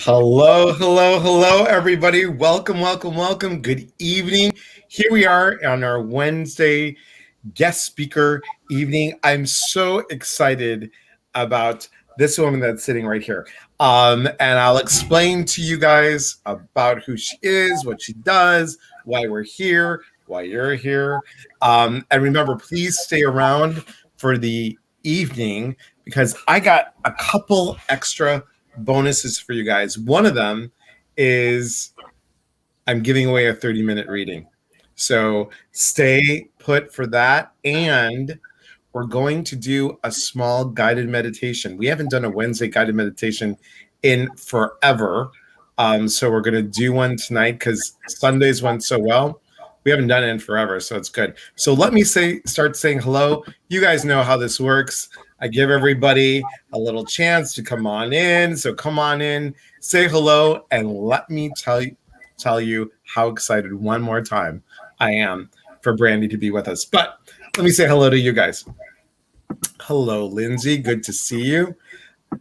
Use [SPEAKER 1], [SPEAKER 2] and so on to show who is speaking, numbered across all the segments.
[SPEAKER 1] Hello, hello, hello, everybody. Welcome, welcome, welcome. Good evening. Here we are on our Wednesday guest speaker evening. I'm so excited about this woman that's sitting right here. And I'll explain to you guys about who she is, what she does, why we're here, why you're here. And remember, please stay around for the evening because I got a couple extra bonuses for you guys. One of them is I'm giving away a 30-minute reading. So stay put for that. And we're going to do a small guided meditation. We haven't done a Wednesday guided meditation in forever. So we're going to do one tonight because Sundays went so well. We haven't done it in forever, so it's good. So let me start saying hello. You guys know how this works. I give everybody a little chance to come on in. So come on in, say hello, and let me tell you how excited one more time I am for Brandi to be with us. But let me say hello to you guys. Hello, Lindsay. Good to see you.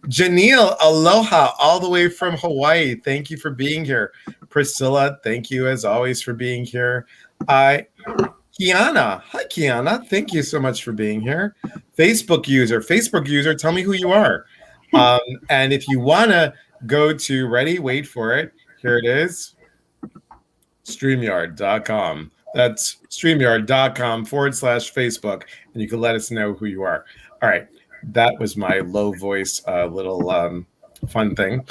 [SPEAKER 1] Janelle, aloha, all the way from Hawaii. Thank you for being here. Priscilla, thank you as always for being here. Kiana. Hi, Kiana. Thank you so much for being here. Facebook user, tell me who you are. And if you want to go to, ready, wait for it. Here it is. StreamYard.com. That's StreamYard.com/Facebook. And you can let us know who you are. All right. That was my low voice little fun thing.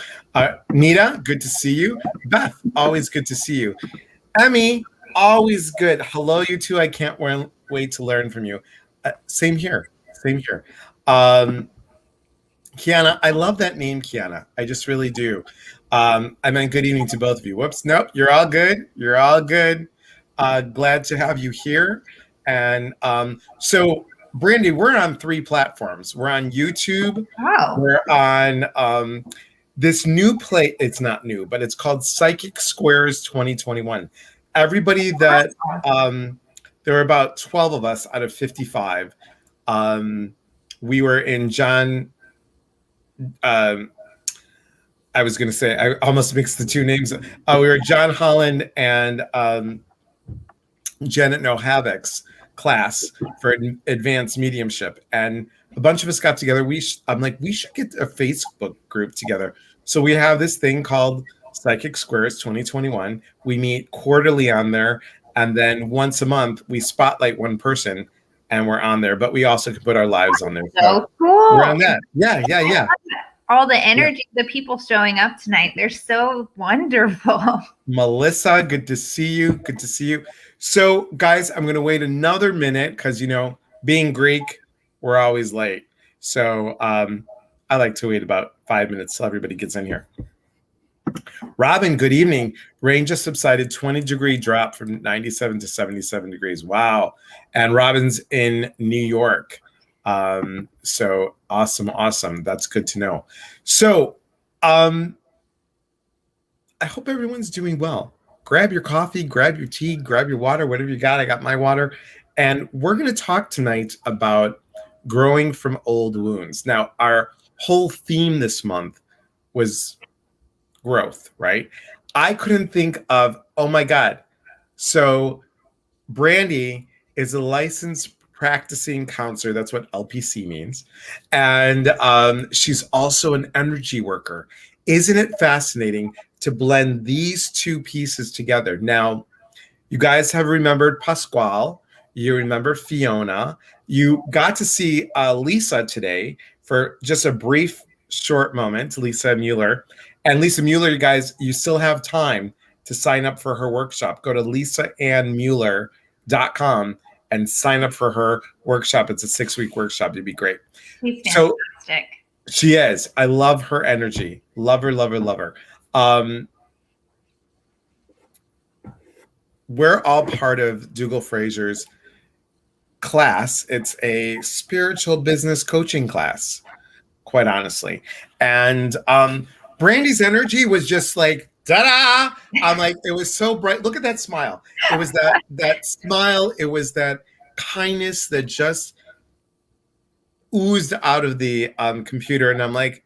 [SPEAKER 1] Nita, good to see you. Beth, always good to see you. Emmy, always good. Hello, you two. I can't wait to learn from you. Same here. Same here. Kiana, I love that name, Kiana. I just really do. I meant good evening to both of you. Whoops. Nope. You're all good. You're all good. Glad to have you here. And so, Brandi, we're on 3 platforms. We're on YouTube.
[SPEAKER 2] Wow.
[SPEAKER 1] We're on this new play. It's not new, but it's called Psychic Squares 2021. Everybody that there were about 12 of us out of 55. We were in John. I was going to say, I almost mixed the two names. We were John Holland and Janet Nohavic's class for advanced mediumship, and a bunch of us got together. I'm like, we should get a Facebook group together. So we have this thing called Psychic Squares 2021. We meet quarterly on there, and then once a month we spotlight one person, and we're on there. But we also can put our lives on there.
[SPEAKER 2] So cool.
[SPEAKER 1] We're on that. Yeah.
[SPEAKER 2] All the energy, the people showing up tonight, they're so wonderful.
[SPEAKER 1] Melissa, good to see you. Good to see you. So, guys, I'm going to wait another minute because, being Greek, we're always late. So I like to wait about 5 minutes till everybody gets in here. Robin, good evening. Rain just subsided, 20-degree drop from 97 to 77 degrees. Wow. And Robin's in New York. So awesome. That's good to know. So I hope everyone's doing well. Grab your coffee, grab your tea, grab your water, whatever you got. I got my water. And we're going to talk tonight about growing from old wounds. Now, our whole theme this month was growth, right? I couldn't think of, oh my God. So Brandi is a licensed practicing counselor. That's what LPC means. And she's also an energy worker. Isn't it fascinating to blend these two pieces together? Now, you guys have remembered Pasquale. You remember Fiona. You got to see Lisa today for just a brief, short moment, Lisa Mueller. And Lisa Mueller, you guys, you still have time to sign up for her workshop. Go to lisaannmueller.com and sign up for her workshop. It's a 6-week workshop. It'd be great.
[SPEAKER 2] She's fantastic.
[SPEAKER 1] She is. I love her energy. Love her. We're all part of Dougal Fraser's class. It's a spiritual business coaching class, quite honestly. And Brandi's energy was just like, ta-da! I'm like, it was so bright. Look at that smile. It was that smile. It was that kindness that just oozed out of the computer. And I'm like,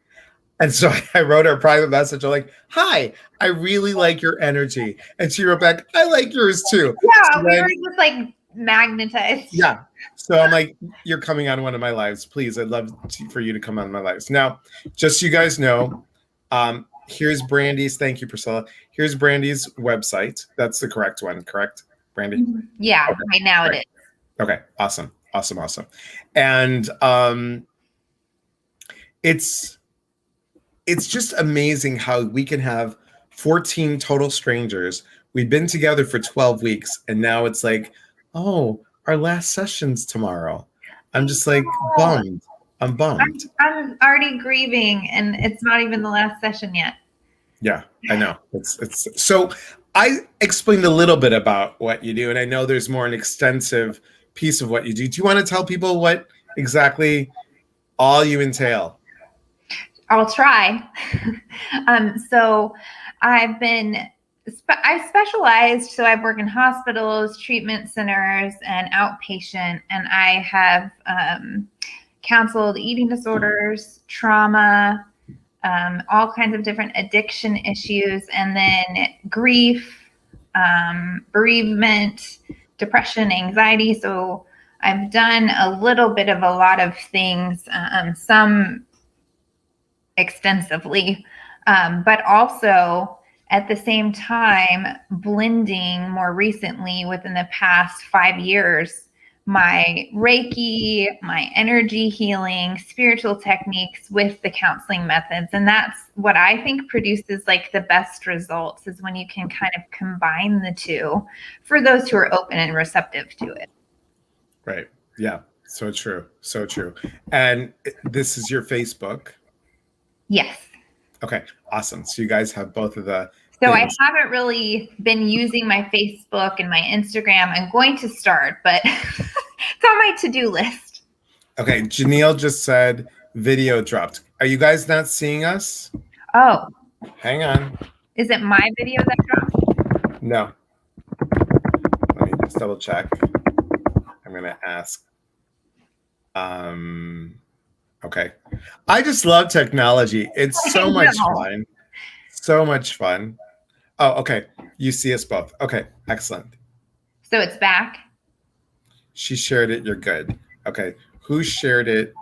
[SPEAKER 1] And so I wrote her a private message. I'm like, hi, I really like your energy. And she wrote back, I like yours too. So
[SPEAKER 2] Yeah, we
[SPEAKER 1] then,
[SPEAKER 2] were just like magnetized.
[SPEAKER 1] yeah. So I'm like, you're coming on one of my lives. Please, I'd love for you to come on my lives. Now, just so you guys know, here's Brandi's. Thank you, Priscilla. Here's Brandi's website. That's the correct one, correct, Brandi?
[SPEAKER 2] Yeah,
[SPEAKER 1] Okay.
[SPEAKER 2] right now
[SPEAKER 1] Right.
[SPEAKER 2] it is.
[SPEAKER 1] Okay, awesome. And it's just amazing how we can have 14 total strangers. We've been together for 12 weeks, and now it's like, oh, our last session's tomorrow. I'm just like bummed. I'm bummed.
[SPEAKER 2] I'm already grieving, and it's not even the last session yet.
[SPEAKER 1] Yeah, I know. It's so I explained a little bit about what you do, and I know there's more an extensive piece of what you do. Do you want to tell people what exactly all you entail?
[SPEAKER 2] I'll try. So I've been, I specialized, so I've worked in hospitals, treatment centers, and outpatient, and I have counseled eating disorders, trauma, all kinds of different addiction issues, and then grief, bereavement, depression, anxiety. So I've done a little bit of a lot of things, some extensively, but also at the same time blending more recently within the past 5 years my Reiki, my energy healing, spiritual techniques with the counseling methods. And that's what I think produces like the best results, is when you can kind of combine the two for those who are open and receptive to it.
[SPEAKER 1] Right. Yeah. So true. So true. And this is your Facebook.
[SPEAKER 2] Yes.
[SPEAKER 1] Okay. Awesome. So you guys have both of the
[SPEAKER 2] So
[SPEAKER 1] things.
[SPEAKER 2] I haven't really been using my Facebook and my Instagram. I'm going to start, but it's on my to-do list.
[SPEAKER 1] Okay. Janelle just said video dropped. Are you guys not seeing us?
[SPEAKER 2] Oh,
[SPEAKER 1] Hang on.
[SPEAKER 2] is it my video that dropped?
[SPEAKER 1] No. Let me just double check. I'm going to ask. Okay. I just love technology. It's so much fun. So much fun. Oh, okay. You see us both. Okay. Excellent.
[SPEAKER 2] So it's back.
[SPEAKER 1] She shared it. You're good. Okay. Who shared it?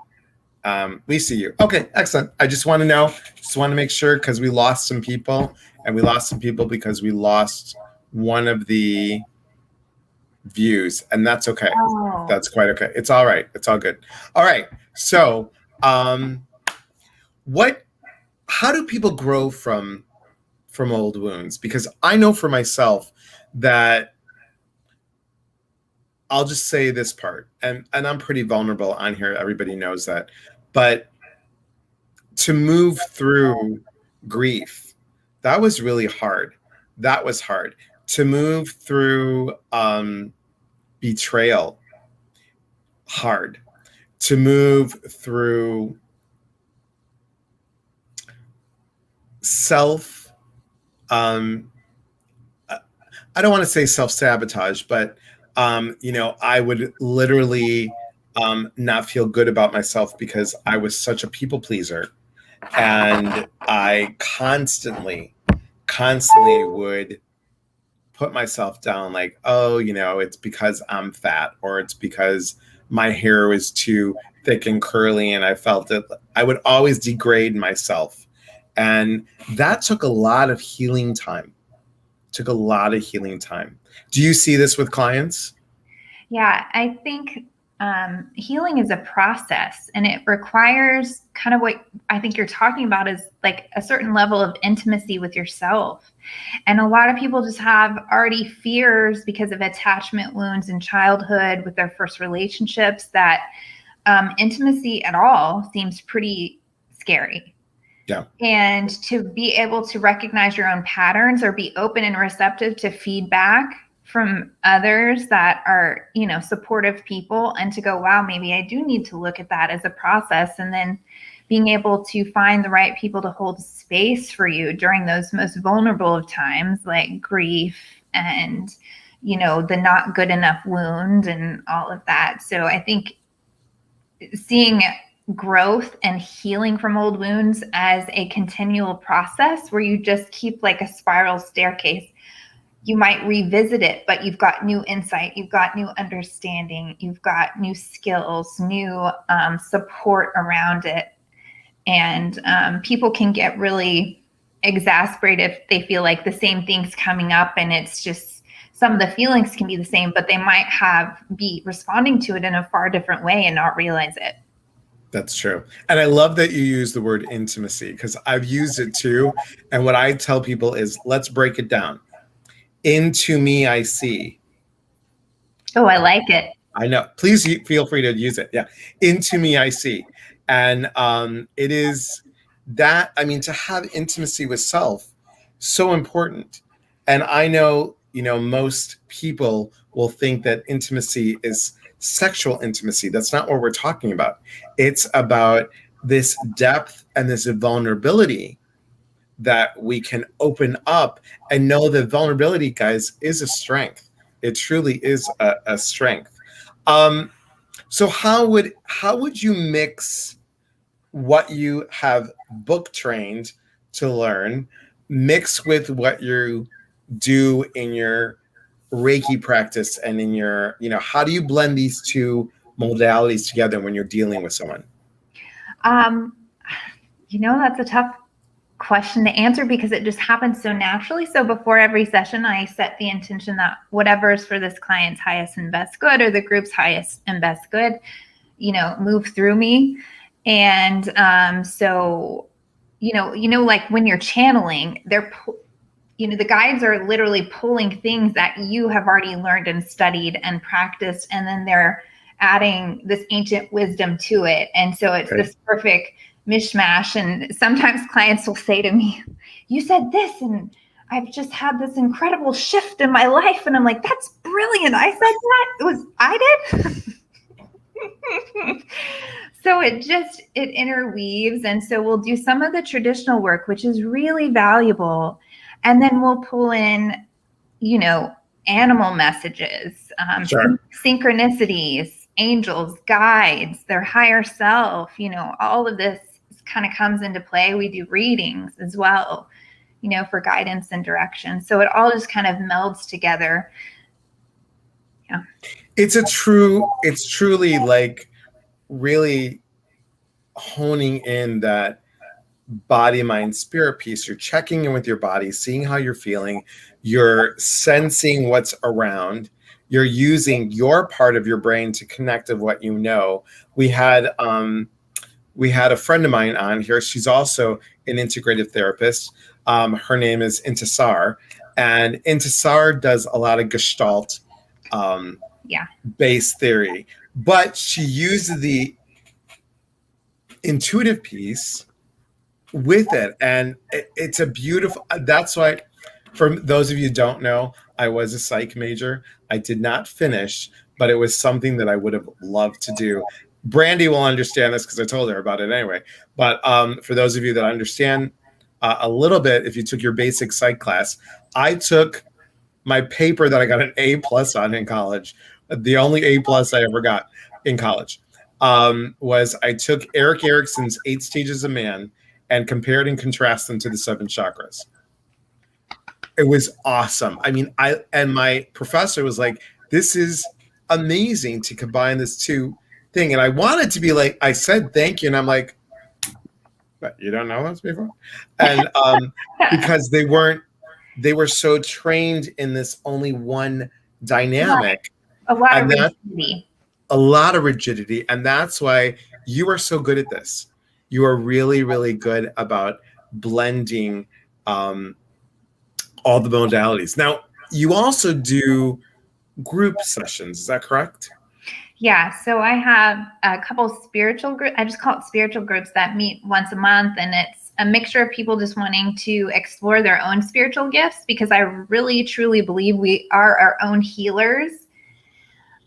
[SPEAKER 1] We see you. Okay. Excellent. I just want to know, just want to make sure, because we lost some people, and we lost some people because we lost one of the views, and that's okay.
[SPEAKER 2] Oh.
[SPEAKER 1] That's quite okay. It's all right. It's all good. All right. So, how do people grow from old wounds? Because I know for myself that, I'll just say this part, and I'm pretty vulnerable on here. Everybody knows that. But to move through grief, that was really hard. That was hard. To move through betrayal, hard. To move through self, I don't want to say self-sabotage, but I would literally not feel good about myself because I was such a people pleaser, and I constantly would put myself down, like, oh, it's because I'm fat, or it's because my hair was too thick and curly, and I felt that I would always degrade myself. And that took a lot of healing time. Do you see this with clients?
[SPEAKER 2] Yeah, I think healing is a process, and it requires kind of what I think you're talking about is like a certain level of intimacy with yourself. And a lot of people just have already fears because of attachment wounds in childhood with their first relationships, that intimacy at all seems pretty scary.
[SPEAKER 1] Yeah.
[SPEAKER 2] And to be able to recognize your own patterns, or be open and receptive to feedback from others that are, supportive people, and to go, wow, maybe I do need to look at that as a process. And then being able to find the right people to hold space for you during those most vulnerable of times, like grief and, the not good enough wound and all of that. So I think seeing growth and healing from old wounds as a continual process where you just keep like a spiral staircase. You might revisit it, but you've got new insight, you've got new understanding, you've got new skills, new support around it. And people can get really exasperated if they feel like the same thing's coming up, and it's just some of the feelings can be the same, but they might be responding to it in a far different way and not realize it.
[SPEAKER 1] That's true. And I love that you use the word intimacy, because I've used it too. And what I tell people is, let's break it down. Into me, I see.
[SPEAKER 2] Oh, I like it.
[SPEAKER 1] I know. Please feel free to use it. Yeah. Into me, I see. And it is that, I mean, to have intimacy with self, so important. And I know, most people will think that intimacy is sexual intimacy. That's not what we're talking about. It's about this depth and this vulnerability that we can open up and know that vulnerability, guys, is a strength. It truly is a strength. So how would you mix what you have book trained to learn, mix with what you do in your Reiki practice and in your, how do you blend these two modalities together when you're dealing with someone?
[SPEAKER 2] That's a tough question to answer because it just happens so naturally. So before every session, I set the intention that whatever is for this client's highest and best good, or the group's highest and best good, move through me. And so, like when you're channeling, the guides are literally pulling things that you have already learned and studied and practiced, and then they're adding this ancient wisdom to it. And so it's this perfect mishmash. And sometimes clients will say to me, you said this, and I've just had this incredible shift in my life. And I'm like, that's brilliant. I said that. I did. So it interweaves. And so we'll do some of the traditional work, which is really valuable. And then we'll pull in, animal messages, synchronicities, angels, guides, their higher self, all of this kind of comes into play. We do readings as well, for guidance and direction. So it all just kind of melds together. Yeah.
[SPEAKER 1] It's truly like really honing in that body, mind, spirit piece. You're checking in with your body, seeing how you're feeling. You're sensing what's around. You're using your part of your brain to connect with what you know. We had a friend of mine on here. She's also an integrative therapist. Her name is Intisar, and Intisar does a lot of Gestalt based theory, but she uses the intuitive piece with it, and it's a beautiful. That's why, for those of you who don't know, I was a psych major. I did not finish, but it was something that I would have loved to do. Brandi will understand this because I told her about it anyway. But for those of you that understand a little bit, if you took your basic psych class, I took my paper that I got an A+ on in college. The only A+ I ever got in college was I took Eric Erickson's 8 Stages of Man and compared and contrast them to the 7 chakras. It was awesome. I mean, my professor was like, this is amazing to combine this two thing. And I wanted to be like, I said thank you, and I'm like, but you don't know this before? And because they were so trained in this only one dynamic.
[SPEAKER 2] A lot of rigidity.
[SPEAKER 1] A lot of rigidity. And that's why you are so good at this. You are really, really good about blending all the modalities. Now, you also do group sessions. Is that correct?
[SPEAKER 2] Yeah. So I have a couple of spiritual groups. I just call it spiritual groups that meet once a month. And it's a mixture of people just wanting to explore their own spiritual gifts, because I really, truly believe we are our own healers.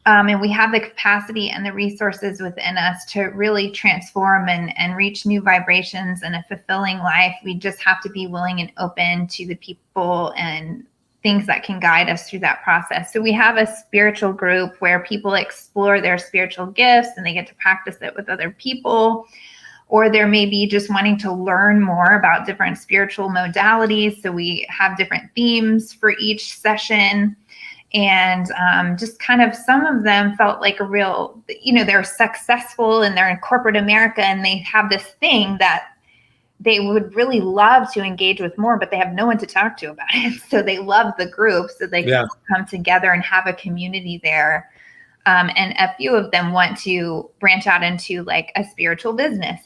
[SPEAKER 2] And we have the capacity and the resources within us to really transform and reach new vibrations and a fulfilling life. We just have to be willing and open to the people and things that can guide us through that process. So we have a spiritual group where people explore their spiritual gifts and they get to practice it with other people, or they're maybe just wanting to learn more about different spiritual modalities. So we have different themes for each session. And just kind of some of them felt like a real, they're successful and they're in corporate America and they have this thing that they would really love to engage with more, but they have no one to talk to about it. So they love the group, so they can come together and have a community there. And a few of them want to branch out into like a spiritual business.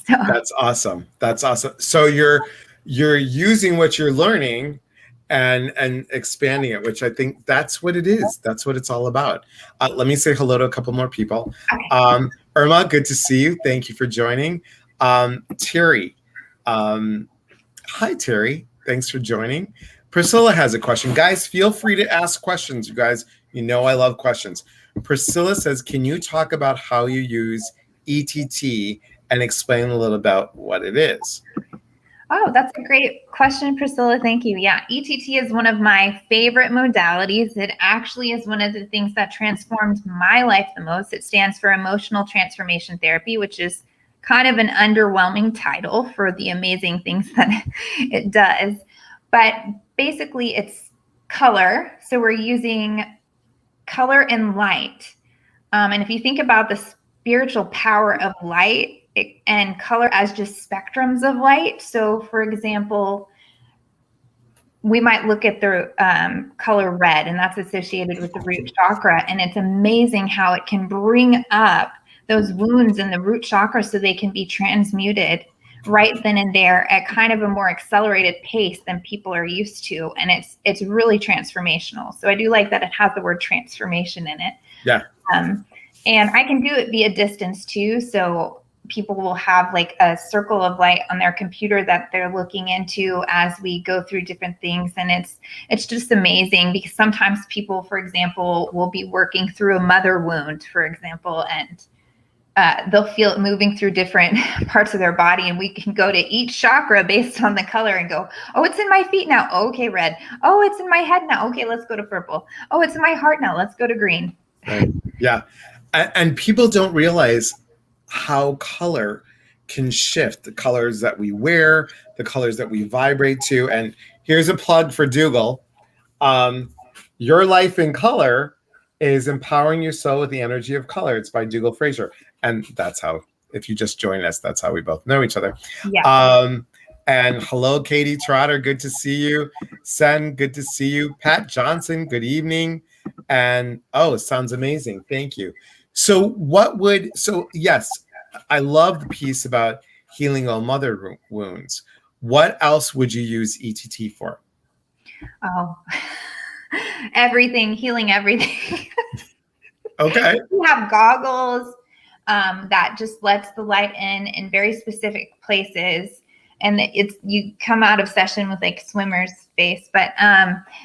[SPEAKER 2] So
[SPEAKER 1] that's awesome. That's awesome. So you're using what you're learning and expanding it, which I think that's what it is. That's what it's all about. Let me say hello to a couple more people.
[SPEAKER 2] okay.
[SPEAKER 1] Irma, good to see you. Thank you for joining. Terry. Hi, Terry. Thanks for joining. Priscilla has a question. Guys, feel free to ask questions. You guys, I love questions. Priscilla says, can you talk about how you use ETT and explain a little about what it is?
[SPEAKER 2] Oh, that's a great question, Priscilla. Thank you. Yeah, ETT is one of my favorite modalities. It actually is one of the things that transformed my life the most. It stands for Emotional Transformation Therapy, which is kind of an underwhelming title for the amazing things that it does. But basically, it's color. So we're using color and light. And if you think about the spiritual power of light, and color as just spectrums of light. So for example, we might look at the color red, and that's associated with the root chakra. And it's amazing how it can bring up those wounds in the root chakra so they can be transmuted right then and there at kind of a more accelerated pace than people are used to. And it's really transformational. So I do like that it has the word transformation in it.
[SPEAKER 1] Yeah.
[SPEAKER 2] And I can do it via distance too. So people will have like a circle of light on their computer that they're looking into as we go through different things. And it's just amazing because sometimes people, for example, will be working through a mother wound, for example, and they'll feel it moving through different parts of their body. And we can go to each chakra based on the color and go, oh, it's in my feet now. Oh, okay, red. Oh, it's in my head now. Okay, let's go to purple. Oh, it's in my heart now. Let's go to green.
[SPEAKER 1] Right. Yeah. And people don't realize how color can shift, the colors that we wear, the colors that we vibrate to. And here's a plug for Dougal. Your Life in Color is Empowering Your Soul with the Energy of Color. It's by Dougal Fraser. And that's how, if you just join us, that's how we both know each other.
[SPEAKER 2] Yeah.
[SPEAKER 1] And hello, Katie Trotter. Good to see you. Sen, good to see you. Pat Johnson, good evening. And sounds amazing. Thank you. So yes, I love the piece about healing all mother wounds. What else would you use ETT for?
[SPEAKER 2] Oh, everything, healing everything.
[SPEAKER 1] Okay.
[SPEAKER 2] We have goggles that just lets the light in very specific places. And you come out of session with like swimmer's face, but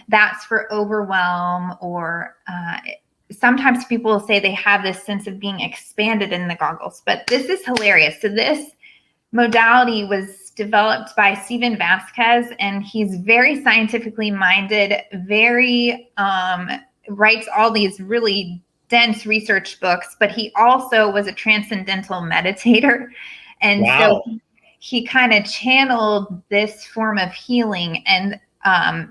[SPEAKER 2] that's for overwhelm or sometimes people will say they have this sense of being expanded in the goggles, but this is hilarious. So this modality was developed by Steven Vasquez, and he's very scientifically minded, very writes all these really dense research books, but he also was a transcendental meditator. And
[SPEAKER 1] wow.
[SPEAKER 2] So he kind of channeled this form of healing and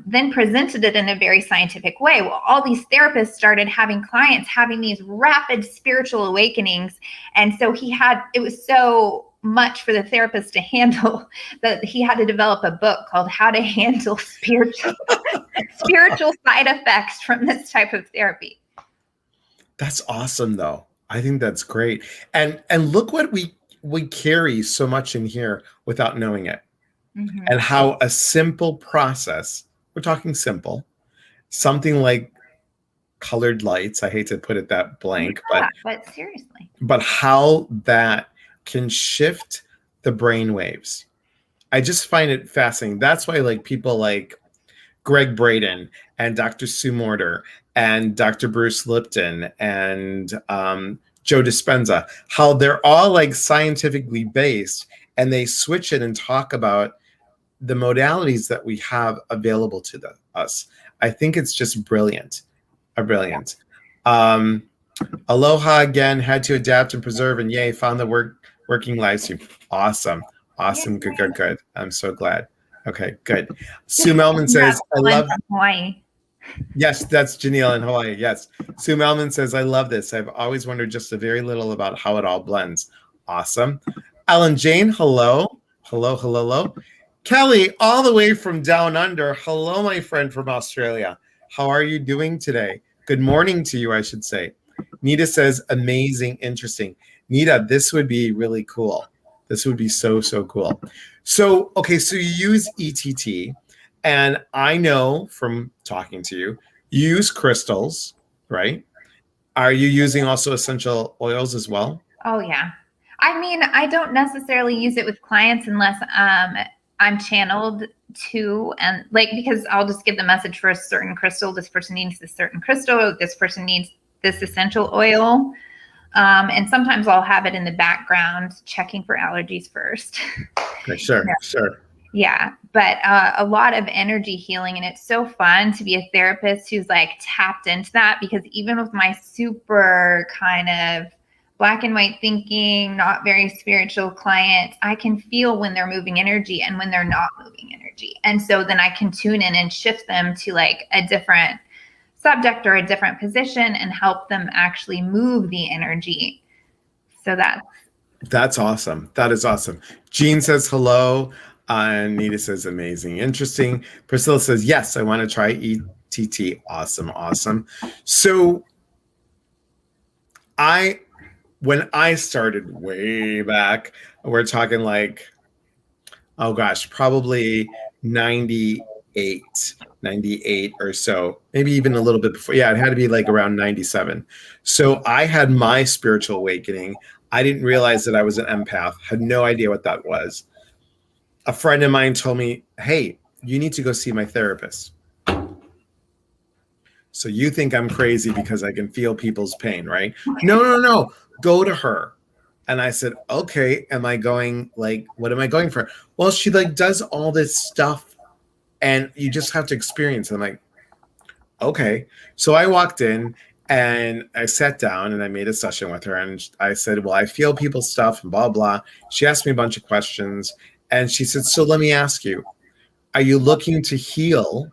[SPEAKER 2] then presented it in a very scientific way. Well, all these therapists started having clients having these rapid spiritual awakenings. And so it was so much for the therapist to handle that he had to develop a book called How to Handle Spiritual Side Effects from this type of therapy.
[SPEAKER 1] That's awesome, though. I think that's great. And look what we carry so much in here without knowing it. Mm-hmm. And how a simple process, we're talking simple, something like colored lights, I hate to put it that blank,
[SPEAKER 2] but seriously.
[SPEAKER 1] But how that can shift the brain waves. I just find it fascinating. That's why like people like Greg Braden and Dr. Sue Morter and Dr. Bruce Lipton and Joe Dispenza, how they're all like scientifically based and they switch it and talk about the modalities that we have available to us. I think it's just brilliant. Brilliant. Aloha again, had to adapt and preserve, and yay, found the working live stream. Awesome. Awesome. Good, good, good. I'm so glad. Okay, good. Sue Melman says, I love
[SPEAKER 2] Hawaii.
[SPEAKER 1] Yes, that's Janelle in Hawaii. Yes. Sue Melman says, I love this. I've always wondered just a very little about how it all blends. Awesome. Ellen Jane, hello. Hello, hello, hello. Kelly, all the way from down under. Hello, my friend from Australia. How are you doing today? Good morning to you, I should say. Nita says, amazing, interesting. Nita, this would be really cool. This would be so, so cool. So, okay, so you use ETT, and I know from talking to you, you use crystals, right? Are you using also essential oils as well?
[SPEAKER 2] Oh, yeah. I mean, I don't necessarily use it with clients unless I'm channeled to, and like, because I'll just give the message for a certain crystal. This person needs this certain crystal. This person needs this essential oil. And sometimes I'll have it in the background checking for allergies first.
[SPEAKER 1] Okay, sure, sure.
[SPEAKER 2] Yeah, but a lot of energy healing, and it's so fun to be a therapist who's like tapped into that, because even with my super kind of black and white thinking, not very spiritual clients, I can feel when they're moving energy and when they're not moving energy. And so then I can tune in and shift them to like a different subject or a different position and help them actually move the energy. So that's
[SPEAKER 1] awesome. That is awesome. Jean says hello. Nita says amazing, interesting. Priscilla says, yes, I want to try ETT. Awesome, awesome. So when I started way back, we're talking like, oh gosh, probably 98 or so, maybe even a little bit before. Yeah, it had to be like around 97. So I had my spiritual awakening. I didn't realize that I was an empath, had no idea what that was. A friend of mine told me, hey, you need to go see my therapist. So you think I'm crazy because I can feel people's pain, right? No. Go to her. And I said, okay, am I going, like, what am I going for? Well, she like does all this stuff and you just have to experience it. I'm like, okay. So I walked in and I sat down and I made a session with her. And I said, well, I feel people's stuff and blah, blah. She asked me a bunch of questions. And she said, so let me ask you, are you looking to heal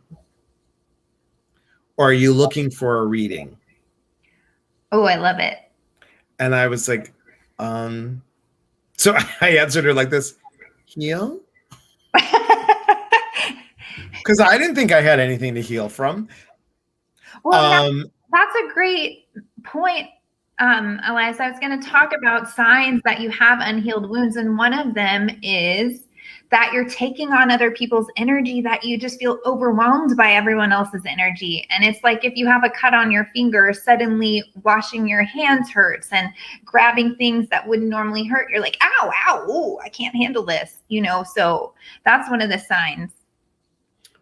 [SPEAKER 1] or are you looking for a reading?
[SPEAKER 2] Oh, I love it.
[SPEAKER 1] And I was like, so I answered her like this, heal? Because I didn't think I had anything to heal from.
[SPEAKER 2] Well, that's a great point, Eliza. I was going to talk about signs that you have unhealed wounds, and one of them is that you're taking on other people's energy, that you just feel overwhelmed by everyone else's energy. And it's like if you have a cut on your finger, suddenly washing your hands hurts, and grabbing things that wouldn't normally hurt, you're like, ow, oh, I can't handle this, so that's one of the signs.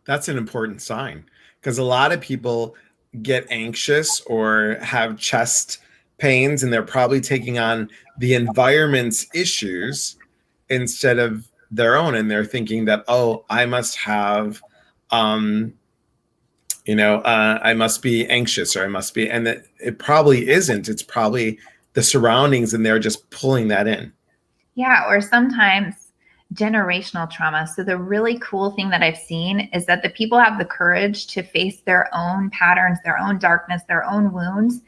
[SPEAKER 1] That's an important sign, because a lot of people get anxious or have chest pains, and they're probably taking on the environment's issues instead of their own, and they're thinking that, oh, I must have I must be anxious, or I must be, and that it probably isn't. It's probably the surroundings, and they're just pulling that in.
[SPEAKER 2] Yeah, or sometimes generational trauma. So the really cool thing that I've seen is that the people have the courage to face their own patterns, their own darkness, their own wounds.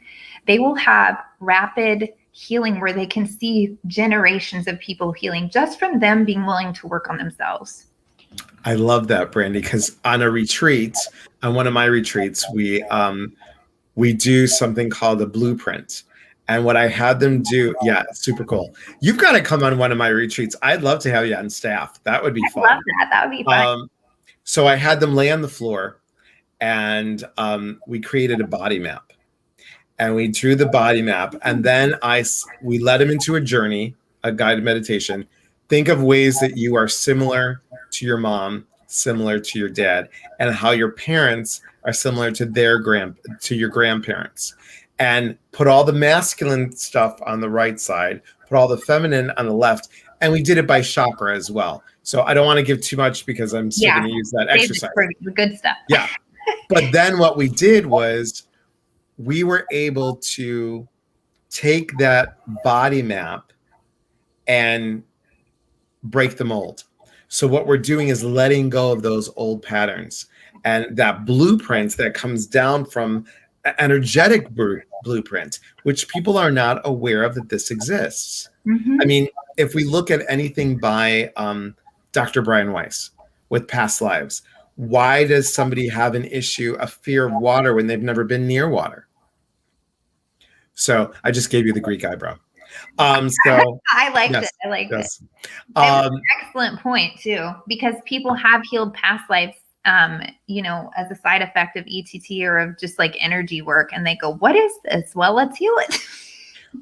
[SPEAKER 2] They will have rapid healing where they can see generations of people healing just from them being willing to work on themselves.
[SPEAKER 1] I love that, Brandi, because on one of my retreats, we do something called a blueprint. And what I had them do, yeah, super cool. You've got to come on one of my retreats. I'd love to have you on staff. That would be fun.
[SPEAKER 2] I love that. That would be fun.
[SPEAKER 1] So I had them lay on the floor, and we created a body map. And we drew the body map, and then we led them into a journey, a guided meditation. Think of ways that you are similar to your mom, similar to your dad, and how your parents are similar to your grandparents. And put all the masculine stuff on the right side, put all the feminine on the left. And we did it by chakra as well. So I don't want to give too much because I'm still going to use that
[SPEAKER 2] Save it
[SPEAKER 1] exercise.
[SPEAKER 2] for the good stuff.
[SPEAKER 1] Yeah. But then what we did was we were able to take that body map and break the mold. So what we're doing is letting go of those old patterns and that blueprint that comes down from energetic blueprint, which people are not aware of that this exists. I mean, if we look at anything by Dr. Brian Weiss with past lives, why does somebody have an issue, a fear of water when they've never been near water? So I just gave you the Greek eyebrow. So
[SPEAKER 2] I liked
[SPEAKER 1] yes,
[SPEAKER 2] it. I liked
[SPEAKER 1] yes.
[SPEAKER 2] it. That was an excellent point too, because people have healed past lives, you know, as a side effect of ETT or of just like energy work, and they go, "What is this?" Well, let's heal it.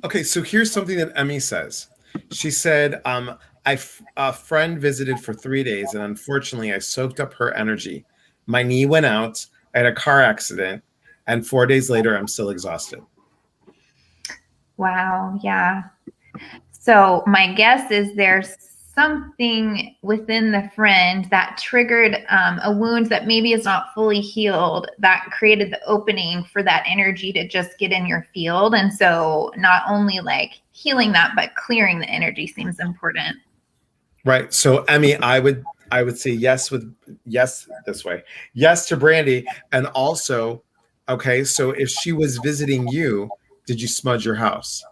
[SPEAKER 1] Okay, so here's something that Emmy says. She said, a friend visited for 3 days, and unfortunately, I soaked up her energy. My knee went out. I had a car accident, and 4 days later, I'm still exhausted.
[SPEAKER 2] Wow. Yeah. So my guess is there's something within the friend that triggered a wound that maybe is not fully healed that created the opening for that energy to just get in your field. And so not only like healing that, but clearing the energy seems important.
[SPEAKER 1] Right. So Emmy, I would say yes this way. Yes to Brandi. And also, okay, so if she was visiting you, did you smudge your house?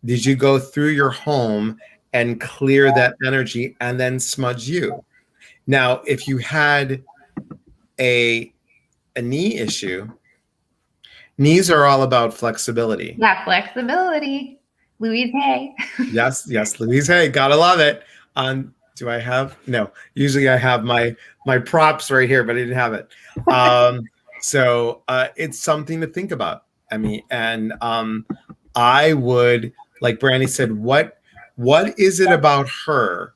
[SPEAKER 1] Did you go through your home and clear that energy and then smudge you? Now, if you had a knee issue, knees are all about flexibility.
[SPEAKER 2] Yeah, flexibility. Louise Hay.
[SPEAKER 1] Yes, Louise Hay, gotta love it. Do I have? No. Usually I have my props right here, but I didn't have it. So it's something to think about. I mean, and I would, like Brandi said, what is it about her,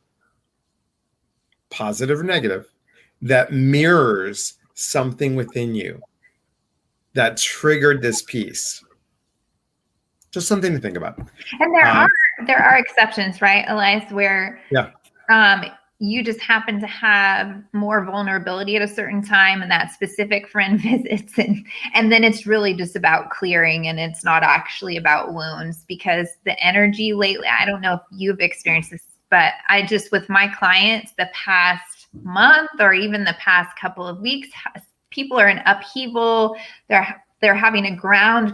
[SPEAKER 1] positive or negative, that mirrors something within you that triggered this piece? Just something to think about.
[SPEAKER 2] And there are exceptions, right, Elias, where you just happen to have more vulnerability at a certain time and that specific friend visits, and then it's really just about clearing, and it's not actually about wounds, because the energy lately, I don't know if you've experienced this, but I just, with my clients, the past month or even the past couple of weeks, people are in upheaval. They're having to ground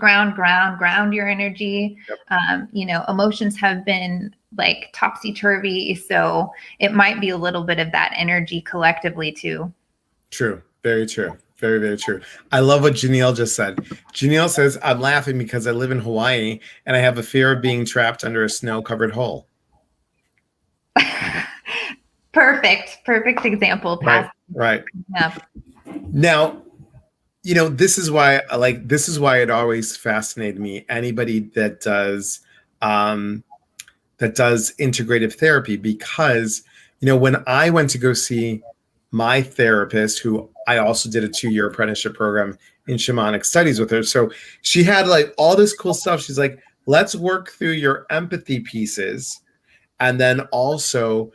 [SPEAKER 2] your energy.
[SPEAKER 1] Yep.
[SPEAKER 2] You know, emotions have been like topsy-turvy. So it might be a little bit of that energy collectively too.
[SPEAKER 1] True. Very true. Very, very true. I love what Janelle just said. Janelle says, I'm laughing because I live in Hawaii and I have a fear of being trapped under a snow-covered hole.
[SPEAKER 2] Perfect example.
[SPEAKER 1] Right.
[SPEAKER 2] Yeah.
[SPEAKER 1] Now, you know, this is why it always fascinated me. Anybody that does integrative therapy, because, you know, when I went to go see my therapist, who I also did a 2-year apprenticeship program in shamanic studies with her. So she had like all this cool stuff. She's like, let's work through your empathy pieces. And then also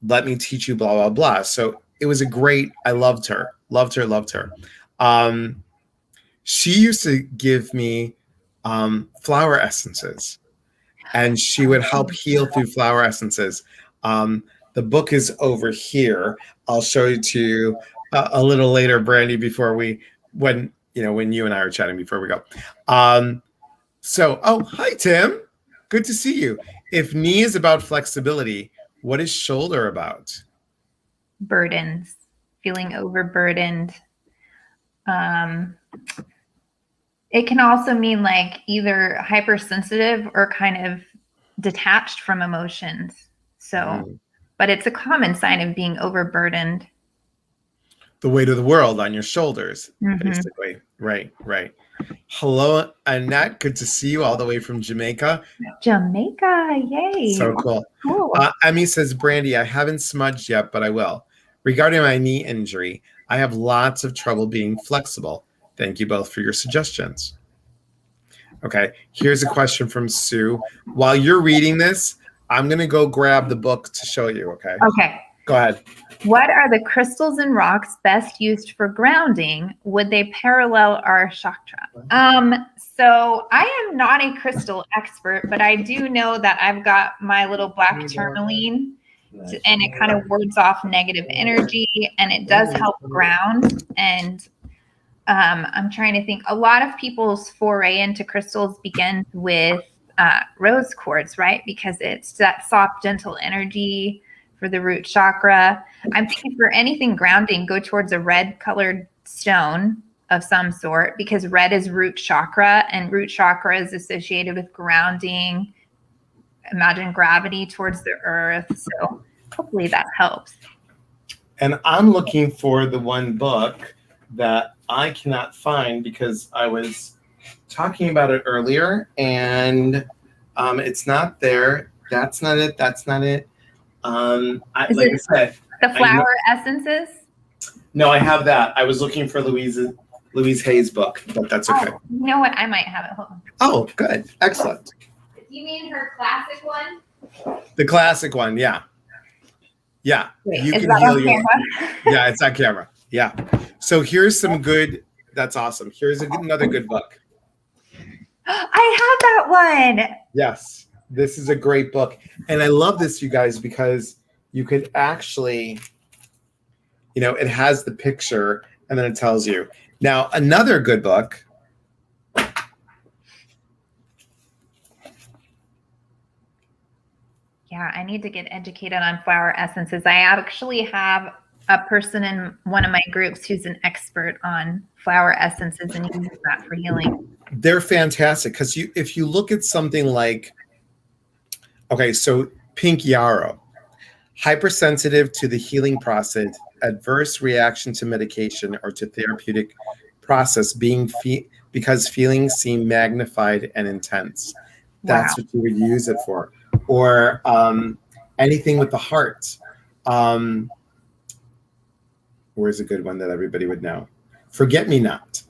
[SPEAKER 1] let me teach you blah, blah, blah. So it was I loved her. She used to give me flower essences, and she would help heal through flower essences. The book is over here. I'll show it to you a little later, Brandi, when you and I are chatting before we go. Hi, Tim. Good to see you. If knee is about flexibility, what is shoulder about?
[SPEAKER 2] Burdens, feeling overburdened. It can also mean like either hypersensitive or kind of detached from emotions. So, but it's a common sign of being overburdened.
[SPEAKER 1] The weight of the world on your shoulders, basically. Right. Hello, Annette. Good to see you all the way from Jamaica.
[SPEAKER 2] Jamaica, yay.
[SPEAKER 1] So cool. Emmy says, Brandi, I haven't smudged yet, but I will. Regarding my knee injury, I have lots of trouble being flexible. Thank you both for your suggestions. Okay, here's a question from Sue. While you're reading this, I'm going to go grab the book to show you, okay?
[SPEAKER 2] Okay.
[SPEAKER 1] Go ahead.
[SPEAKER 2] What are the crystals and rocks best used for grounding? Would they parallel our chakra? So I am not a crystal expert, but I do know that I've got my little black tourmaline, and it kind of wards off negative energy, and it does help ground. And I'm trying to think. A lot of people's foray into crystals begins with rose quartz, right? Because it's that soft, gentle energy for the root chakra. I'm thinking for anything grounding, go towards a red colored stone of some sort, because red is root chakra, and root chakra is associated with grounding. Imagine gravity towards the earth. So hopefully that helps.
[SPEAKER 1] And I'm looking for the one book that I cannot find because I was talking about it earlier, and it's not there. That's not it. That's not it. Like I said,
[SPEAKER 2] the flower essences.
[SPEAKER 1] No, I have that. I was looking for Louise Hay's book, but that's okay.
[SPEAKER 2] Oh, you know what? I might have it. Hold on.
[SPEAKER 1] Oh, good. Excellent.
[SPEAKER 2] You mean her classic one?
[SPEAKER 1] The classic one, yeah. Yeah.
[SPEAKER 2] Wait,
[SPEAKER 1] you
[SPEAKER 2] is
[SPEAKER 1] can
[SPEAKER 2] that
[SPEAKER 1] heal
[SPEAKER 2] on
[SPEAKER 1] your
[SPEAKER 2] camera?
[SPEAKER 1] Yeah, it's on camera. Yeah. So here's some good, that's awesome. Here's another good book.
[SPEAKER 2] I have that one.
[SPEAKER 1] Yes. This is a great book. And I love this, you guys, because you could actually, it has the picture and then it tells you. Now, another good book.
[SPEAKER 2] Yeah, I need to get educated on flower essences. I actually have a person in one of my groups who's an expert on flower essences and uses that for healing.
[SPEAKER 1] They're fantastic because if you look at something like, okay, so pink yarrow, hypersensitive to the healing process, adverse reaction to medication or to therapeutic process because feelings seem magnified and intense. That's what you would use it for. Or anything with the heart. Where's a good one that everybody would know? Forget-me-not.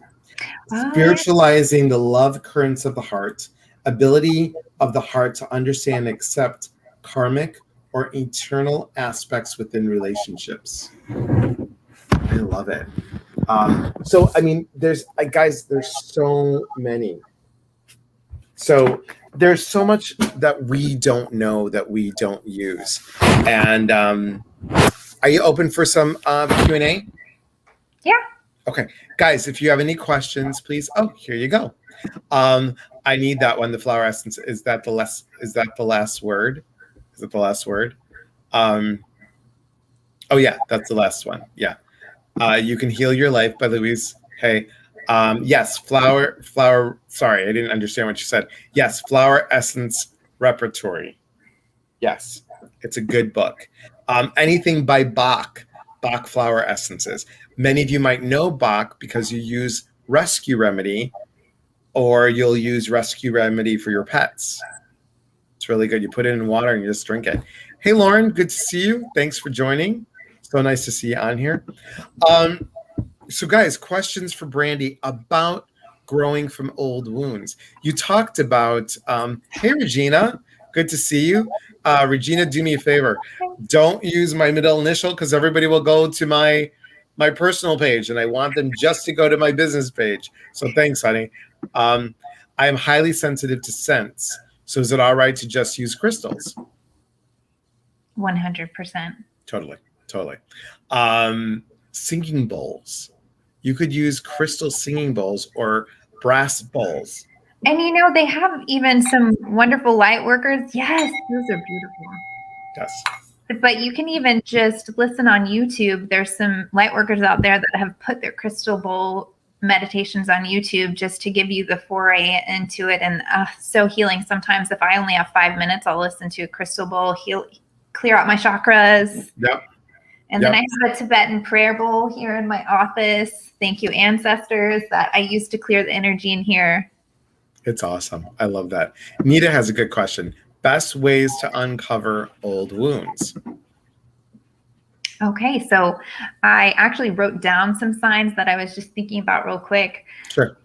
[SPEAKER 1] Spiritualizing the love currents of the heart, ability of the heart to understand and accept karmic or eternal aspects within relationships. I love it. So, I mean, there's so many. So there's so much that we don't know that we don't use. And are you open for some Q&A?
[SPEAKER 2] Yeah.
[SPEAKER 1] Okay. Guys, if you have any questions, please. Oh, here you go. I need that one, the flower essence. Is that the last word? Is it the last word? Oh yeah, that's the last one. Yeah. You Can Heal Your Life by Louise Hay. Yes, flower. Sorry, I didn't understand what you said. Yes, Flower Essence Repertory. Yes, it's a good book. Anything by Bach Flower Essences. Many of you might know Bach because you use Rescue Remedy, or you'll use Rescue Remedy for your pets. It's really good. You put it in water and you just drink it. Hey, Lauren, good to see you. Thanks for joining. So nice to see you on here. So guys, questions for Brandi about growing from old wounds. You talked about, hey, Regina, good to see you. Regina, do me a favor. Don't use my middle initial because everybody will go to my personal page and I want them just to go to my business page. So thanks, honey. I am highly sensitive to scents. So is it all right to just use crystals?
[SPEAKER 2] 100%.
[SPEAKER 1] Totally. Singing bowls. You could use crystal singing bowls or brass bowls.
[SPEAKER 2] And they have even some wonderful light workers. Yes, those are beautiful.
[SPEAKER 1] Yes.
[SPEAKER 2] But you can even just listen on YouTube. There's some light workers out there that have put their crystal bowl meditations on YouTube just to give you the foray into it. And so healing. Sometimes if I only have 5 minutes, I'll listen to a crystal bowl, clear out my chakras.
[SPEAKER 1] Yep.
[SPEAKER 2] And then I have a Tibetan prayer bowl here in my office. Thank you, ancestors, that I used to clear the energy in here.
[SPEAKER 1] It's awesome. I love that. Nita has a good question. Best ways to uncover old wounds.
[SPEAKER 2] Okay, so I actually wrote down some signs that I was just thinking about real quick.
[SPEAKER 1] Sure.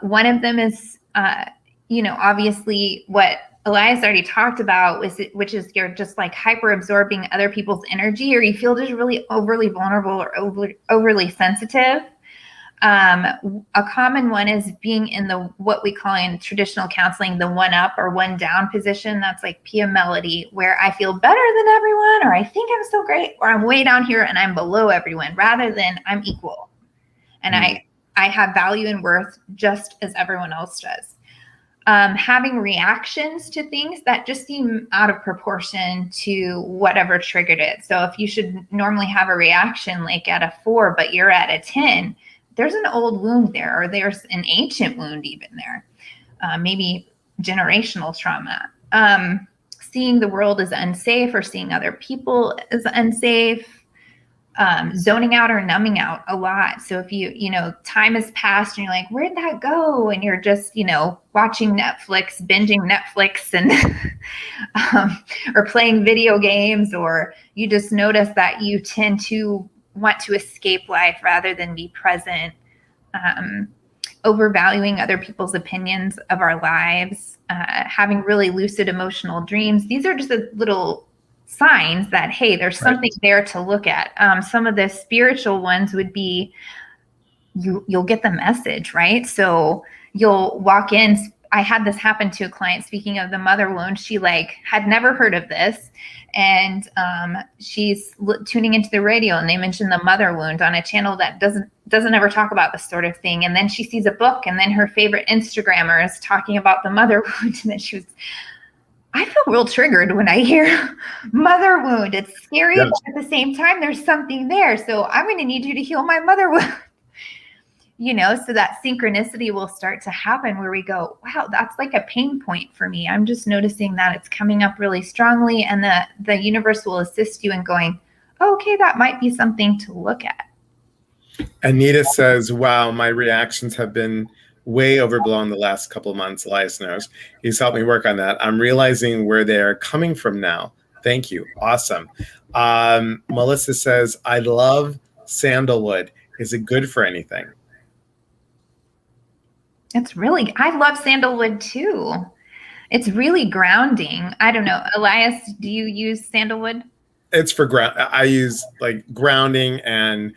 [SPEAKER 2] One of them is, obviously what Elias already talked about, which is you're just like hyper absorbing other people's energy, or you feel just really overly vulnerable or overly sensitive. A common one is being in the what we call in traditional counseling the one up or one down position. That's like PM Melody, where I feel better than everyone, or I think I'm so great, or I'm way down here and I'm below everyone, rather than I'm equal and I have value and worth just as everyone else does. Having reactions to things that just seem out of proportion to whatever triggered it. So if you should normally have a reaction like at a 4, but you're at a 10, there's an old wound there, or there's an ancient wound even there, maybe generational trauma. Seeing the world as unsafe or seeing other people as unsafe. Zoning out or numbing out a lot. So if time has passed and you're like, where'd that go? And you're just, watching Netflix, binging Netflix and, or playing video games, or you just notice that you tend to want to escape life rather than be present, overvaluing other people's opinions of our lives, having really lucid emotional dreams. These are just a little signs that, hey, there's something there to look at. Some of the spiritual ones would be you'll get the message, right? So you'll walk in. I had this happen to a client, speaking of the mother wound. She had never heard of this, and she's tuning into the radio, and they mentioned the mother wound on a channel that doesn't ever talk about this sort of thing. And then she sees a book, and then her favorite Instagrammer is talking about the mother wound, and then she was, I feel real triggered when I hear mother wound. It's scary, but at the same time, there's something there. So I'm going to need you to heal my mother wound. So that synchronicity will start to happen where we go, wow, that's like a pain point for me. I'm just noticing that it's coming up really strongly, and the universe will assist you in going, oh, okay, that might be something to look at.
[SPEAKER 1] Anita says, wow, my reactions have been way overblown the last couple of months. Elias knows. He's helped me work on that. I'm realizing where they're coming from now. Thank you. Awesome. Melissa says, I love sandalwood. Is it good for anything?
[SPEAKER 2] I love sandalwood too. It's really grounding. I don't know. Elias, do you use sandalwood?
[SPEAKER 1] It's for I use grounding, and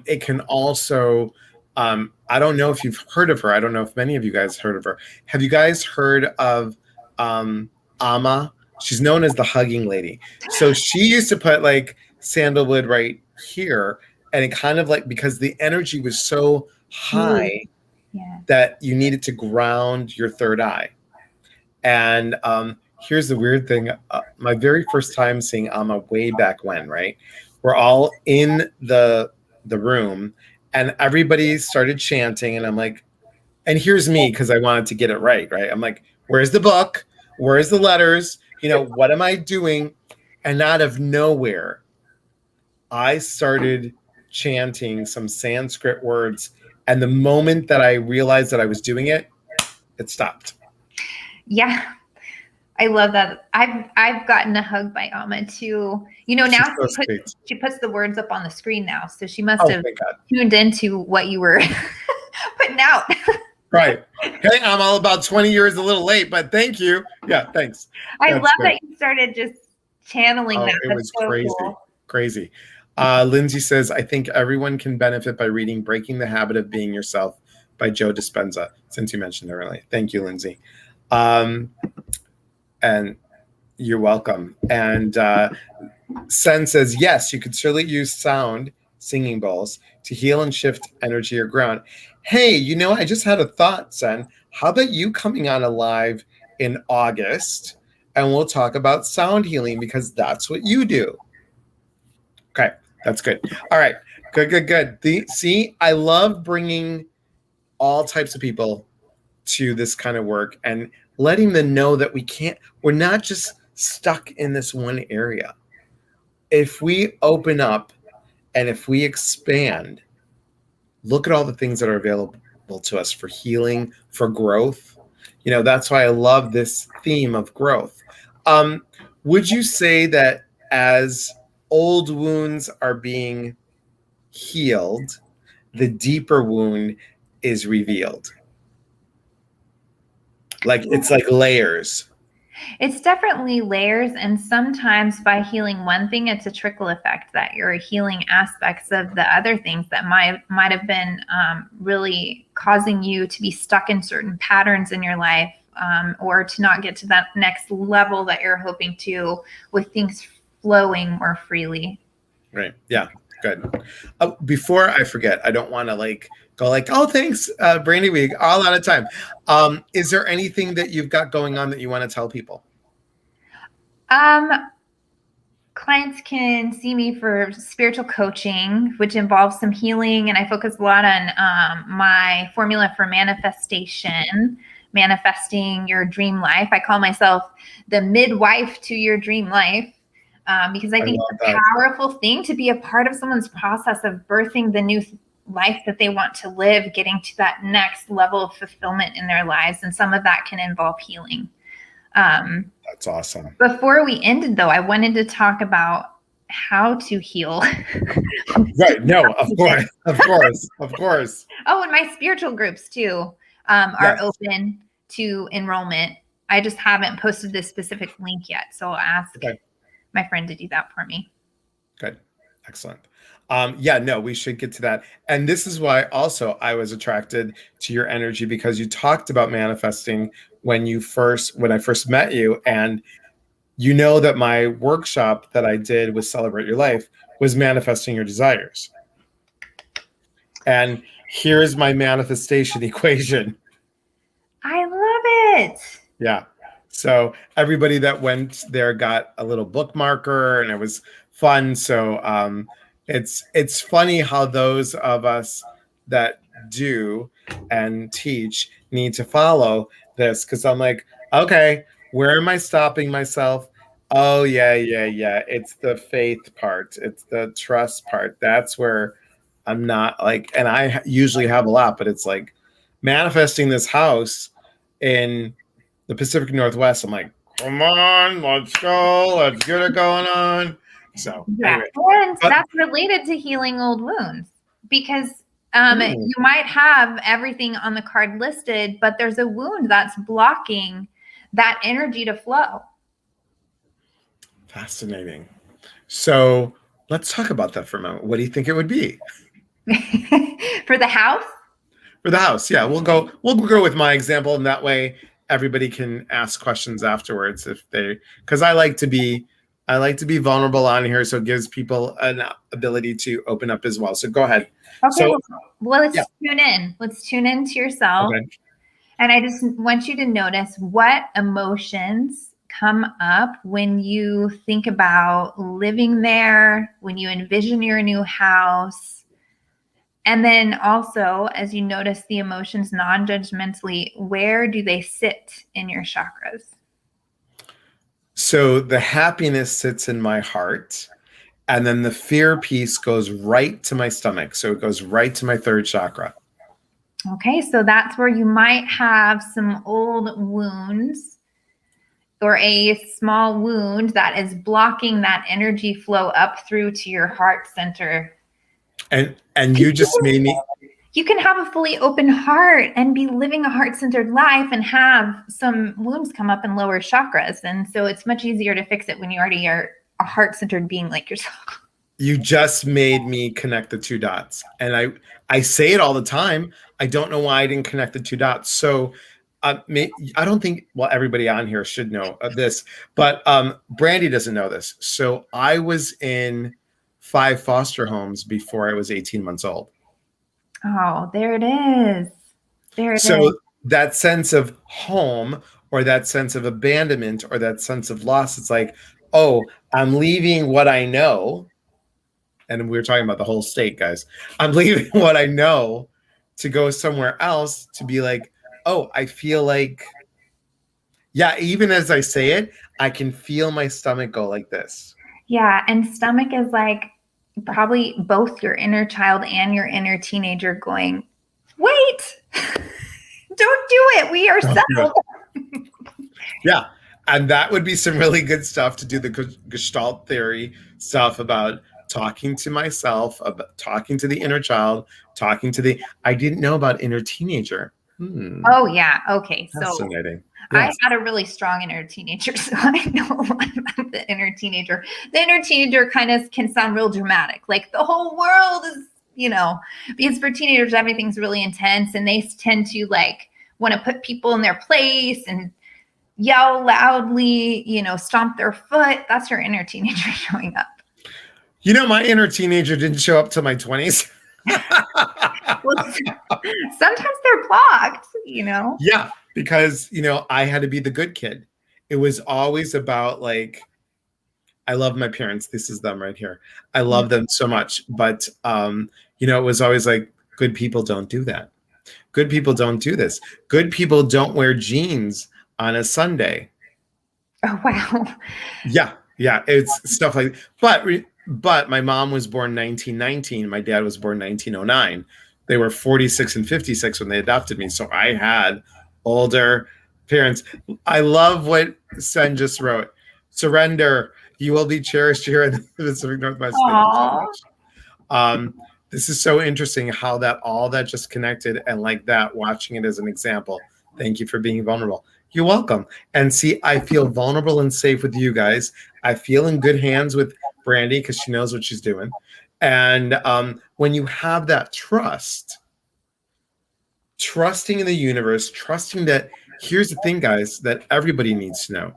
[SPEAKER 1] it can also, I don't know if you've heard of her. I don't know if many of you guys heard of her. Have you guys heard of Amma? She's known as the hugging lady. So she used to put sandalwood right here, and it kind of because the energy was so high that you needed to ground your third eye. And here's the weird thing. My very first time seeing Amma way back when, right? We're all in the room, and everybody started chanting, and I'm like, and here's me, because I wanted to get it right? I'm like, where's the book? Where's the letters? What am I doing? And out of nowhere, I started chanting some Sanskrit words. And the moment that I realized that I was doing it, it stopped.
[SPEAKER 2] Yeah. I love that. I've gotten a hug by Amma too. Now she puts the words up on the screen now. So she must have tuned into what you were putting out.
[SPEAKER 1] Right. Hey, I'm all about 20 years a little late, but thank you. Yeah, thanks.
[SPEAKER 2] I love that you started just channeling that.
[SPEAKER 1] It was so crazy. Cool. Crazy. Lindsay says, I think everyone can benefit by reading Breaking the Habit of Being Yourself by Joe Dispenza, since you mentioned it earlier. Thank you, Lindsay. And you're welcome. And Sen says, yes, you could certainly use sound, singing bowls, to heal and shift energy or ground. Hey, I just had a thought, Sen. How about you coming on a live in August, and we'll talk about sound healing, because that's what you do. Okay, that's good. All right, good. See, I love bringing all types of people to this kind of work and letting them know that we're not just stuck in this one area. If we open up and if we expand, look at all the things that are available to us for healing, for growth. That's why I love this theme of growth. Would you say that as old wounds are being healed, the deeper wound is revealed? It's like layers.
[SPEAKER 2] It's definitely layers, and sometimes by healing one thing, it's a trickle effect that you're healing aspects of the other things that might have been really causing you to be stuck in certain patterns in your life, or to not get to that next level that you're hoping to, with things flowing more freely.
[SPEAKER 1] Right. Yeah. Good. Before I forget, I don't want to go oh, thanks, Brandi. We all out of time. Is there anything that you've got going on that you want to tell people?
[SPEAKER 2] Clients can see me for spiritual coaching, which involves some healing, and I focus a lot on my formula for manifestation, manifesting your dream life. I call myself the midwife to your dream life, because I think it's a powerful thing to be a part of someone's process of birthing the new life that they want to live, getting to that next level of fulfillment in their lives, and some of that can involve healing.
[SPEAKER 1] That's awesome.
[SPEAKER 2] Before we ended, though, I wanted to talk about how to heal.
[SPEAKER 1] Right. No, of course.
[SPEAKER 2] Oh, and my spiritual groups too are open to enrollment. I just haven't posted this specific link yet, so I'll ask my friend to do that for me.
[SPEAKER 1] Good. Excellent. We should get to that. And this is why also I was attracted to your energy, because you talked about manifesting when I first met you. And you know that my workshop that I did with Celebrate Your Life was manifesting your desires. And here's my manifestation equation.
[SPEAKER 2] I love it.
[SPEAKER 1] Yeah. So everybody that went there got a little bookmarker, and it was fun. So it's funny how those of us that do and teach need to follow this, because I'm like, okay, where am I stopping myself? Oh, yeah. It's the faith part. It's the trust part. That's where I'm not and I usually have a lot, but it's like manifesting this house in the Pacific Northwest. I'm like, come on, let's go. Let's get it going on. So
[SPEAKER 2] anyway. And that's related to healing old wounds, because you might have everything on the card listed, but there's a wound that's blocking that energy to flow.
[SPEAKER 1] Fascinating. So let's talk about that for a moment. What do you think it would be?
[SPEAKER 2] For the house?
[SPEAKER 1] For the house, yeah. We'll go with my example, and that way everybody can ask questions afterwards because I like to be vulnerable on here, so it gives people an ability to open up as well. So go ahead.
[SPEAKER 2] Okay, so, well, let's tune in. Let's tune into yourself. Okay. And I just want you to notice what emotions come up when you think about living there, when you envision your new house. And then also, as you notice the emotions non-judgmentally, where do they sit in your chakras?
[SPEAKER 1] So the happiness sits in my heart, and then the fear piece goes right to my stomach. So it goes right to my third chakra.
[SPEAKER 2] Okay, so that's where you might have some old wounds, or a small wound that is blocking that energy flow up through to your heart center.
[SPEAKER 1] And you just made me...
[SPEAKER 2] You can have a fully open heart and be living a heart-centered life and have some wounds come up in lower chakras. And so it's much easier to fix it when you already are a heart-centered being like yourself.
[SPEAKER 1] You just made me connect the two dots. And I say it all the time. I don't know why I didn't connect the two dots. So I don't think, everybody on here should know this, but Brandi doesn't know this. So I was in 5 foster homes before I was 18 months old.
[SPEAKER 2] Oh, there it is.
[SPEAKER 1] So that sense of home, or that sense of abandonment, or that sense of loss, it's like, oh, I'm leaving what I know. And we were talking about the whole state, guys. I'm leaving what I know to go somewhere else, to be like, oh, I feel like, even as I say it, I can feel my stomach go like this.
[SPEAKER 2] Yeah, and stomach is like probably both your inner child and your inner teenager going, wait, don't do it. We are settled.
[SPEAKER 1] Yeah. And that would be some really good stuff to do, the Gestalt theory stuff about talking to myself, about talking to the inner child, I didn't know about inner teenager.
[SPEAKER 2] Oh, yeah. Okay. So
[SPEAKER 1] Fascinating.
[SPEAKER 2] I
[SPEAKER 1] Yes.
[SPEAKER 2] had a really strong inner teenager, so I know a lot about the inner teenager. The inner teenager kind of can sound real dramatic, like the whole world is, because for teenagers, everything's really intense and they tend to like want to put people in their place and yell loudly, stomp their foot. That's your inner teenager showing up.
[SPEAKER 1] My inner teenager didn't show up till my 20s.
[SPEAKER 2] Well, sometimes they're blocked,
[SPEAKER 1] Yeah, because, I had to be the good kid. It was always about like, I love my parents. This is them right here. I love them so much. But, it was always like, good people don't do that. Good people don't do this. Good people don't wear jeans on a Sunday.
[SPEAKER 2] Oh, wow.
[SPEAKER 1] Yeah. Yeah. It's stuff like, but my mom was born 1919. My dad was born 1909. They were 46 and 56 when they adopted me. So I had older parents. I love what Sen just wrote. Surrender. You will be cherished here in the Pacific Northwest. Thank you so much. This is so interesting how all that just connected, and like that, watching it as an example. Thank you for being vulnerable. You're welcome. And see, I feel vulnerable and safe with you guys. I feel in good hands with Brandi because she knows what she's doing. And when you have that trusting in the universe, trusting that, here's the thing, guys, that everybody needs to know.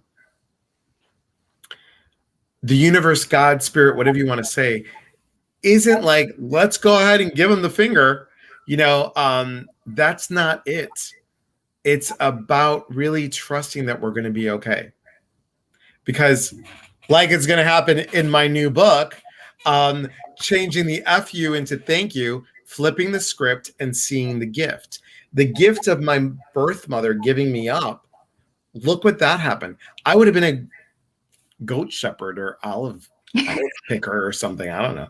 [SPEAKER 1] The universe, God, spirit, whatever you want to say, isn't like, let's go ahead and give them the finger. That's not it. It's about really trusting that we're going to be okay. Because like it's going to happen in my new book, changing the FU into thank you, flipping the script and seeing the gift. The gift of my birth mother giving me up. Look what that happened. I would have been a goat shepherd or olive picker or something. I don't know.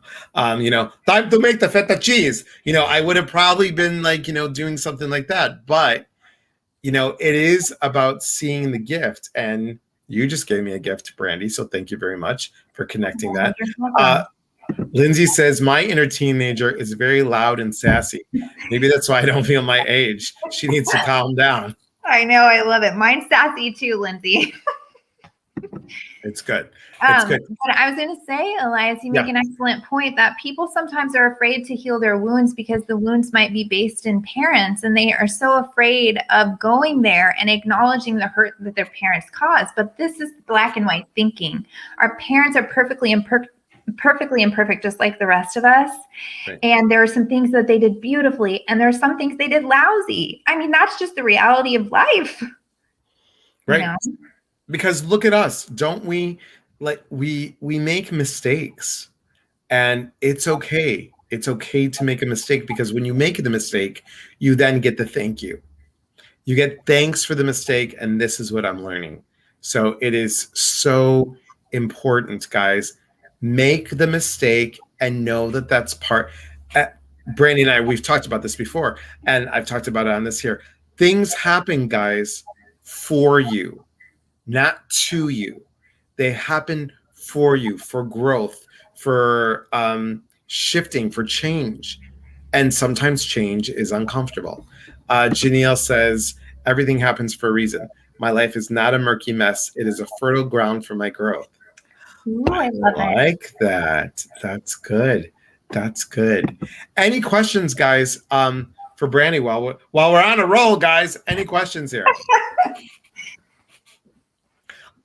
[SPEAKER 1] Time to make the feta cheese. I would have probably been like, doing something like that. But, it is about seeing the gift. And you just gave me a gift, Brandi. So thank you very much for connecting that. Lindsay says, my inner teenager is very loud and sassy. Maybe that's why I don't feel my age. She needs to calm down.
[SPEAKER 2] I know. I love it. Mine's sassy too, Lindsay.
[SPEAKER 1] It's good. It's good.
[SPEAKER 2] But I was going to say, Elias, you make an excellent point that people sometimes are afraid to heal their wounds because the wounds might be based in parents, and they are so afraid of going there and acknowledging the hurt that their parents caused. But this is black and white thinking. Our parents are perfectly imperfect, just like the rest of us. Right. And there are some things that they did beautifully, and there are some things they did lousy. I mean, that's just the reality of life.
[SPEAKER 1] Right. Because look at us. Don't we, like, we make mistakes, and it's okay. It's okay to make a mistake, because when you make the mistake, you then get the thank you. You get thanks for the mistake, and this is what I'm learning. So it is so important, guys. Make the mistake and know that that's part. Brandi and I, we've talked about this before, and I've talked about it on this here. Things happen, guys, for you, not to you. They happen for you, for growth, for shifting, for change. And sometimes change is uncomfortable. Janelle says, everything happens for a reason. My life is not a murky mess. It is a fertile ground for my growth.
[SPEAKER 2] Ooh, I love
[SPEAKER 1] like that. That's good. That's good. Any questions, guys, for Brandi while we're on a roll, guys? Any questions here?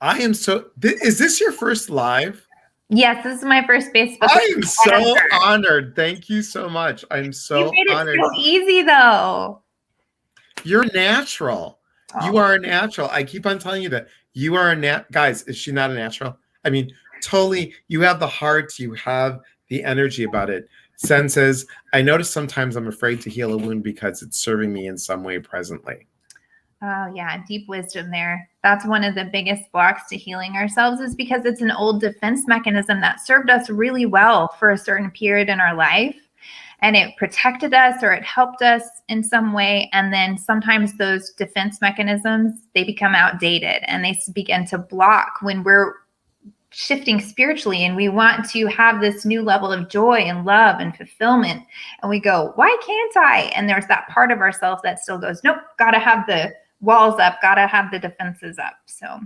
[SPEAKER 1] I am so. Is this your first live?
[SPEAKER 2] Yes, this is my first Facebook.
[SPEAKER 1] I am so honored. Thank you so much. I'm so honored.
[SPEAKER 2] It's so easy, though.
[SPEAKER 1] You're natural. Oh. You are a natural. I keep on telling you that. You are a guys, is she not a natural? I mean, totally. You have the heart. You have the energy about it. Sen says, I notice sometimes I'm afraid to heal a wound because it's serving me in some way presently.
[SPEAKER 2] Oh, yeah. Deep wisdom there. That's one of the biggest blocks to healing ourselves, is because it's an old defense mechanism that served us really well for a certain period in our life. And it protected us, or it helped us in some way. And then sometimes those defense mechanisms, they become outdated and they begin to block when we're shifting spiritually and we want to have this new level of joy and love and fulfillment. And we go, why can't I? And there's that part of ourselves that still goes, nope, got to have the walls up, got to have the defenses up. So.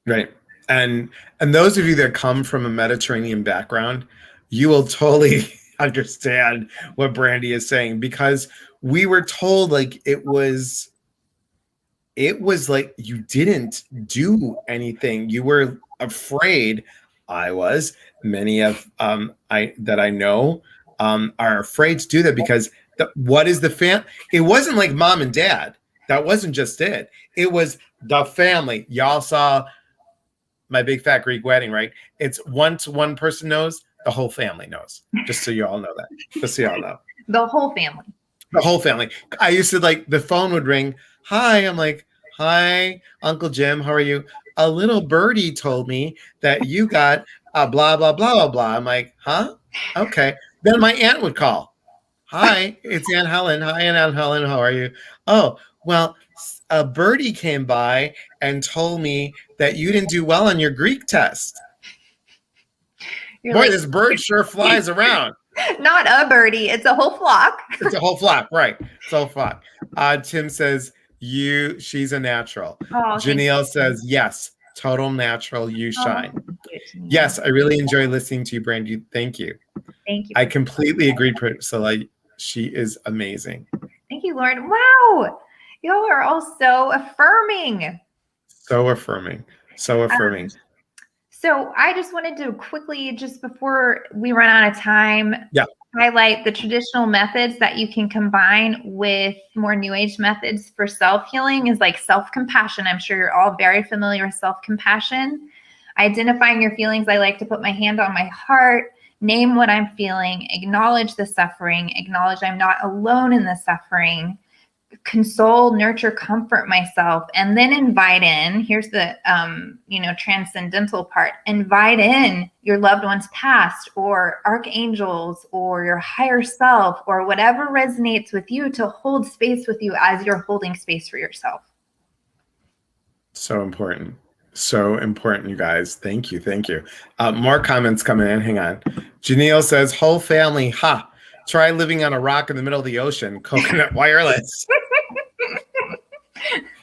[SPEAKER 1] Right. And those of you that come from a Mediterranean background, you will totally understand what Brandi is saying, because we were told like it was like you didn't do anything. You were afraid. I was. Many of I know are afraid to do that because what is the fam? It wasn't like mom and dad. That wasn't just it. It was the family. Y'all saw My Big Fat Greek Wedding, right? It's once one person knows, the whole family knows. Just so you all know that. Just so y'all know.
[SPEAKER 2] The whole family.
[SPEAKER 1] The whole family. I used to like the phone would ring. Hi, I'm like, hi, Uncle Jim, how are you? A little birdie told me that you got blah, blah, blah, blah, blah. I'm like, huh? Okay. Then my aunt would call. Hi, it's Aunt Helen. Hi, Aunt Helen, how are you? Oh, well, a birdie came by and told me that you didn't do well on your Greek test. Boy, like, this bird sure flies around.
[SPEAKER 2] Not a birdie, it's a whole flock.
[SPEAKER 1] It's a whole flock, right? It's a whole flock. Tim says, she's a natural. Oh, Janelle says, yes, total natural, you shine. Yes, I really enjoy listening to you, Brandi. Thank you.
[SPEAKER 2] Thank you.
[SPEAKER 1] I completely agree, Priscilla. She is amazing.
[SPEAKER 2] Thank you, Lauren. Wow. Y'all are all so affirming.
[SPEAKER 1] So affirming. So affirming.
[SPEAKER 2] So I just wanted to quickly, just before we run out of time, highlight the traditional methods that you can combine with more New Age methods for self-healing is like self-compassion. I'm sure you're all very familiar with self-compassion. Identifying your feelings. I like to put my hand on my heart, name what I'm feeling, acknowledge the suffering, acknowledge I'm not alone in the suffering, console, nurture, comfort myself, and then invite in, here's the, transcendental part, invite in your loved one's past or archangels or your higher self or whatever resonates with you to hold space with you as you're holding space for yourself.
[SPEAKER 1] So important. So important, you guys. Thank you. Thank you. More comments coming in. Hang on. Janelle says, whole family, try living on a rock in the middle of the ocean. Coconut wireless.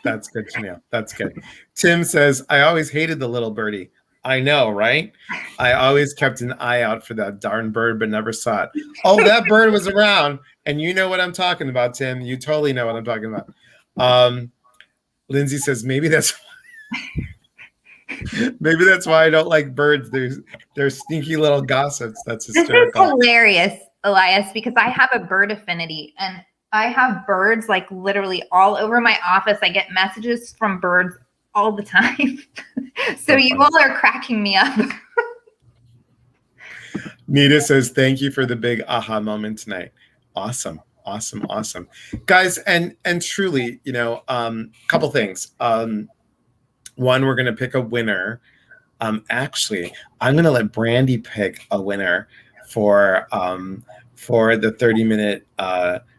[SPEAKER 1] That's good, Janelle. That's good. Tim says, I always hated the little birdie. I know, right? I always kept an eye out for that darn bird, but never saw it. Oh, that bird was around. And you know what I'm talking about, Tim. You totally know what I'm talking about. Lindsay says, maybe that's why I don't like birds. They're sneaky little gossips. That's hysterical.
[SPEAKER 2] This is hilarious, Elias, because I have a bird affinity and I have birds like literally all over my office. I get messages from birds all the time. So you all are cracking me up.
[SPEAKER 1] Nita says, thank you for the big aha moment tonight. Awesome. Awesome. Awesome. Guys, and truly, couple things. One, we're going to pick a winner. Actually, I'm going to let Brandi pick a winner for the 30-minute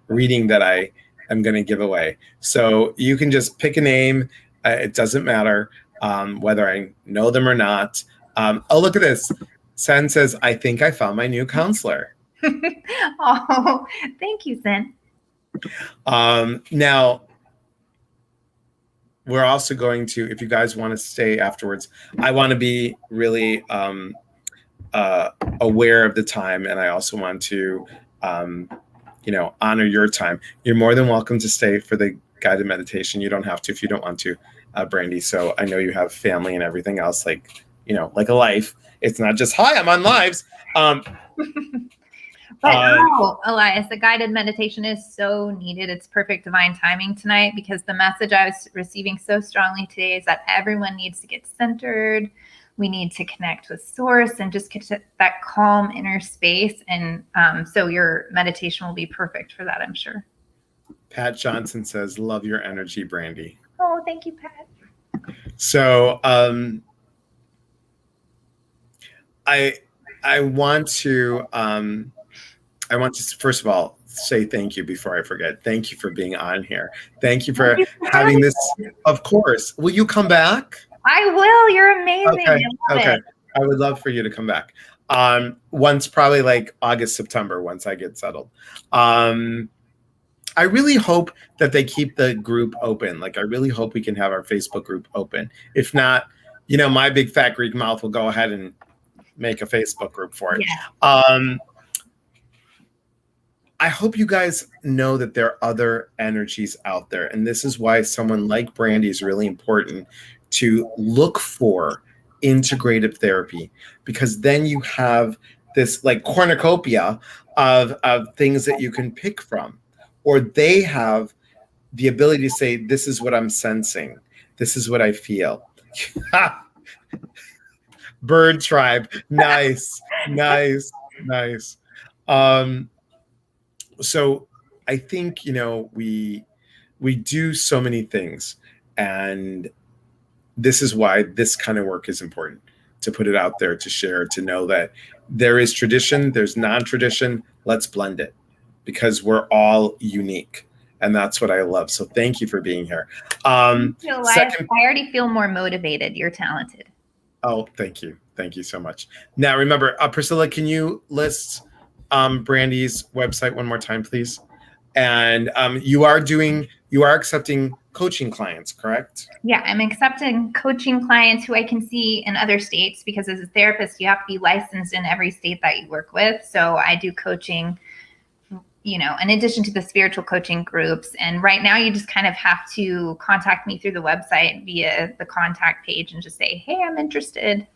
[SPEAKER 1] reading that I am going to give away. So you can just pick a name. It doesn't matter whether I know them or not. Oh, look at this. Sen says, I think I found my new counselor.
[SPEAKER 2] Oh, thank you, Sen.
[SPEAKER 1] Now, we're also going to, if you guys want to stay afterwards, I want to be really aware of the time. And I also want to, honor your time. You're more than welcome to stay for the guided meditation. You don't have to if you don't want to, Brandi. So I know you have family and everything else, like a life. It's not just, hi, I'm on lives.
[SPEAKER 2] But Elias, the guided meditation is so needed. It's perfect divine timing tonight because the message I was receiving so strongly today is that everyone needs to get centered. We need to connect with source and just get to that calm inner space. And so your meditation will be perfect for that, I'm sure.
[SPEAKER 1] Pat Johnson says, love your energy, Brandi.
[SPEAKER 2] Oh, thank you, Pat.
[SPEAKER 1] So I want to first of all say thank you before I forget. Thank you for being on here. Thank you for having this. Of course. Will you come back?
[SPEAKER 2] I will. You're amazing.
[SPEAKER 1] Okay. I would love for you to come back. Once probably like August, September, once I get settled. I really hope that they keep the group open. Like, I really hope we can have our Facebook group open. If not, my big fat Greek mouth will go ahead and make a Facebook group for it.
[SPEAKER 2] Yeah.
[SPEAKER 1] I hope you guys know that there are other energies out there. And this is why someone like Brandi is really important to look for integrative therapy, because then you have this like cornucopia of things that you can pick from, or they have the ability to say, this is what I'm sensing. This is what I feel. Bird tribe. Nice, nice, nice. So I think, we do so many things, and this is why this kind of work is important, to put it out there, to share, to know that there is tradition, there's non-tradition. Let's blend it, because we're all unique. And that's what I love. So thank you for being here.
[SPEAKER 2] I already feel more motivated. You're talented.
[SPEAKER 1] Oh, thank you. Thank you so much. Now, remember, Priscilla, can you list Brandi's website one more time, please? And you are accepting coaching clients, correct?
[SPEAKER 2] Yeah, I'm accepting coaching clients who I can see in other states, because as a therapist, you have to be licensed in every state that you work with. So I do coaching, in addition to the spiritual coaching groups. And right now you just kind of have to contact me through the website via the contact page and just say, hey, I'm interested.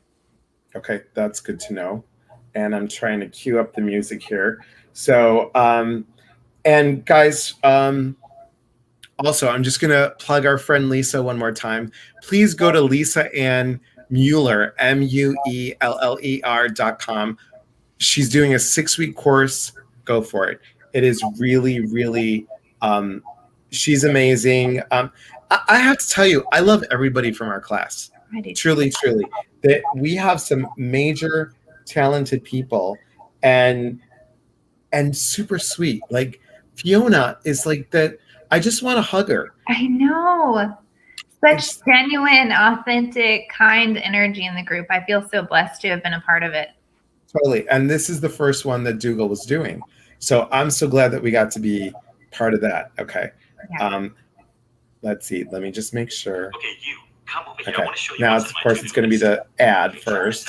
[SPEAKER 1] Okay, that's good to know. And I'm trying to cue up the music here. So, and guys, also, I'm just going to plug our friend Lisa one more time. Please go to Lisa Ann Mueller, MUELLER.com. She's doing a 6-week course. Go for it. It is really, really, she's amazing. I have to tell you, I love everybody from our class. Truly, truly. That we have some major talented people and super sweet. Like Fiona is like that. I just want to hug her.
[SPEAKER 2] I know. Such genuine, authentic, kind energy in the group. I feel so blessed to have been a part of it.
[SPEAKER 1] Totally. And this is the first one that Dougal was doing. So I'm so glad that we got to be part of that. Okay. Yeah. Let's see. Let me just make sure. Okay, you come over here. Okay. I want to show you. Now, of course, it's going to be the ad first.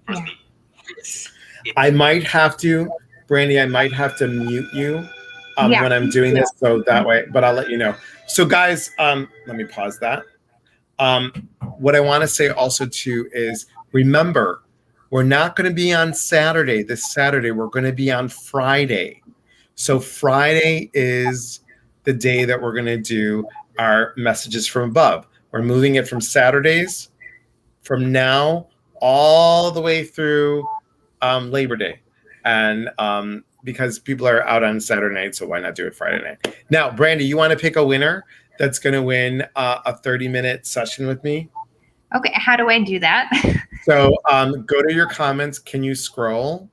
[SPEAKER 1] Yeah. I might have to, Brandi, mute you when I'm doing this. So that way, but I'll let you know. So guys, let me pause that. What I want to say also too is, remember, we're not going to be on Saturday. This Saturday, we're going to be on Friday. So Friday is the day that we're going to do our messages from above. We're moving it from Saturdays from now all the way through Labor Day. And because people are out on Saturday night, so why not do it Friday night? Now, Brandi, you want to pick a winner that's going to win a 30-minute session with me?
[SPEAKER 2] Okay, how do I do that?
[SPEAKER 1] So go to your comments. Can you scroll?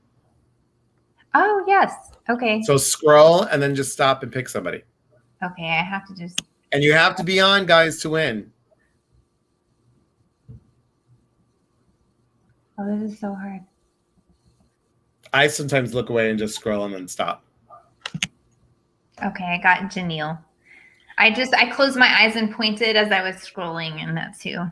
[SPEAKER 2] Oh, yes. Okay.
[SPEAKER 1] So scroll and then just stop and pick somebody.
[SPEAKER 2] Okay, I have to just...
[SPEAKER 1] And you have to be on, guys, to win.
[SPEAKER 2] Oh, this is so hard.
[SPEAKER 1] I sometimes look away and just scroll and then stop.
[SPEAKER 2] Okay, I got Janelle. I closed my eyes and pointed as I was scrolling, and that's who.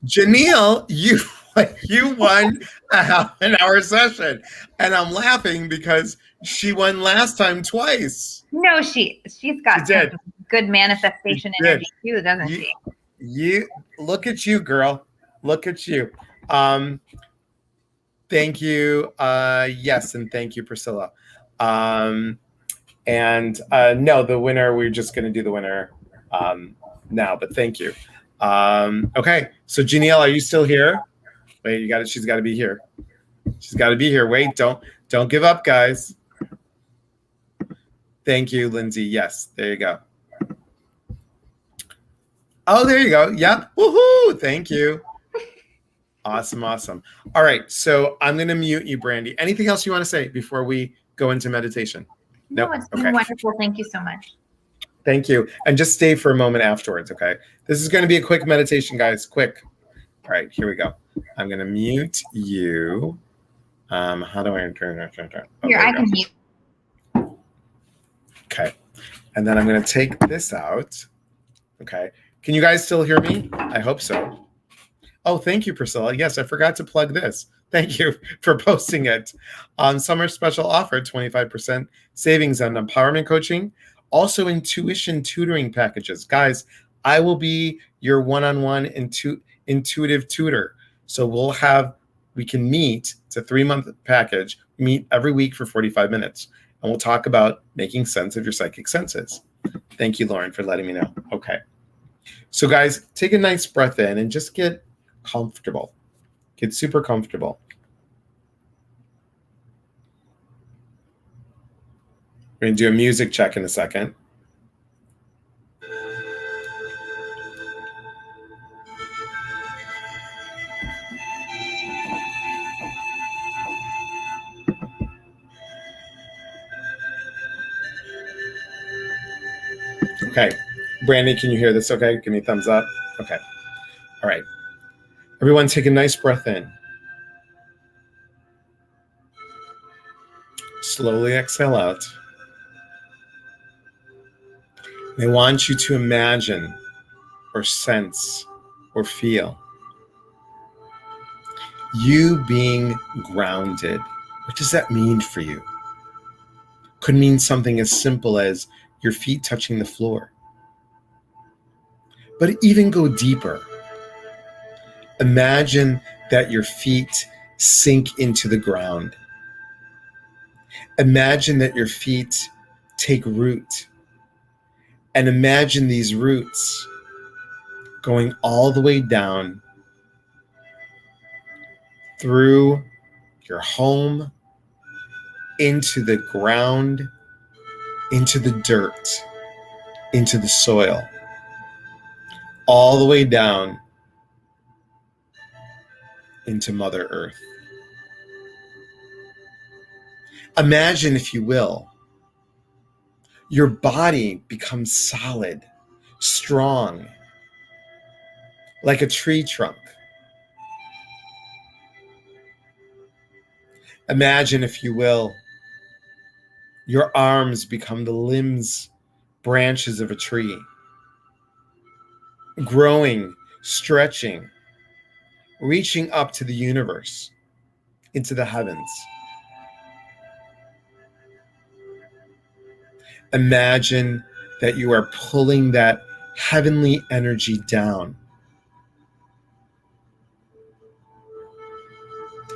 [SPEAKER 1] Janelle, you won a half-an-hour session, and I'm laughing because she won last time twice.
[SPEAKER 2] No, she's got some good manifestation energy too, doesn't she?
[SPEAKER 1] You look at you, girl. Look at you. Thank you. Yes, and thank you, Priscilla. No, the winner. We're just going to do the winner now, but thank you. Okay, so Janelle, are you still here? Wait, you got it. She's got to be here. She's got to be here. Wait, don't give up, guys. Thank you, Lindsay. Yes, there you go. Oh, there you go. Yep. Woohoo! Thank you. Awesome, awesome. All right, so I'm going to mute you, Brandi. Anything else you want to say before we go into meditation?
[SPEAKER 2] No, it's been wonderful. Thank you so much.
[SPEAKER 1] Thank you. And just stay for a moment afterwards, okay? This is going to be a quick meditation, guys. Quick. All right, here we go. I'm going to mute you. How do I turn? Oh,
[SPEAKER 2] Here, I can mute.
[SPEAKER 1] Okay. And then I'm going to take this out. Okay. Can you guys still hear me? I hope so. Oh, thank you, Priscilla. Yes, I forgot to plug this. Thank you for posting it. Summer special offer, 25% savings on empowerment coaching. Also intuition tutoring packages. Guys, I will be your one-on-one intuitive tutor. So we can meet. It's a 3-month package. Meet every week for 45 minutes. And we'll talk about making sense of your psychic senses. Thank you, Lauren, for letting me know. Okay. So guys, take a nice breath in and just get comfortable. Get super comfortable. We're going to do a music check in a second. Okay. Brandi, can you hear this okay? Give me a thumbs up. Okay. All right. Everyone take a nice breath in. Slowly exhale out. I want you to imagine or sense or feel you being grounded. What does that mean for you? Could mean something as simple as your feet touching the floor. But even go deeper. Imagine that your feet sink into the ground. Imagine that your feet take root. And imagine these roots going all the way down through your home, into the ground, into the dirt, into the soil, all the way down into Mother Earth. Imagine, if you will, your body becomes solid, strong, like a tree trunk. Imagine, if you will, your arms become the limbs, branches of a tree, growing, stretching, reaching up to the universe, into the heavens. Imagine that you are pulling that heavenly energy down,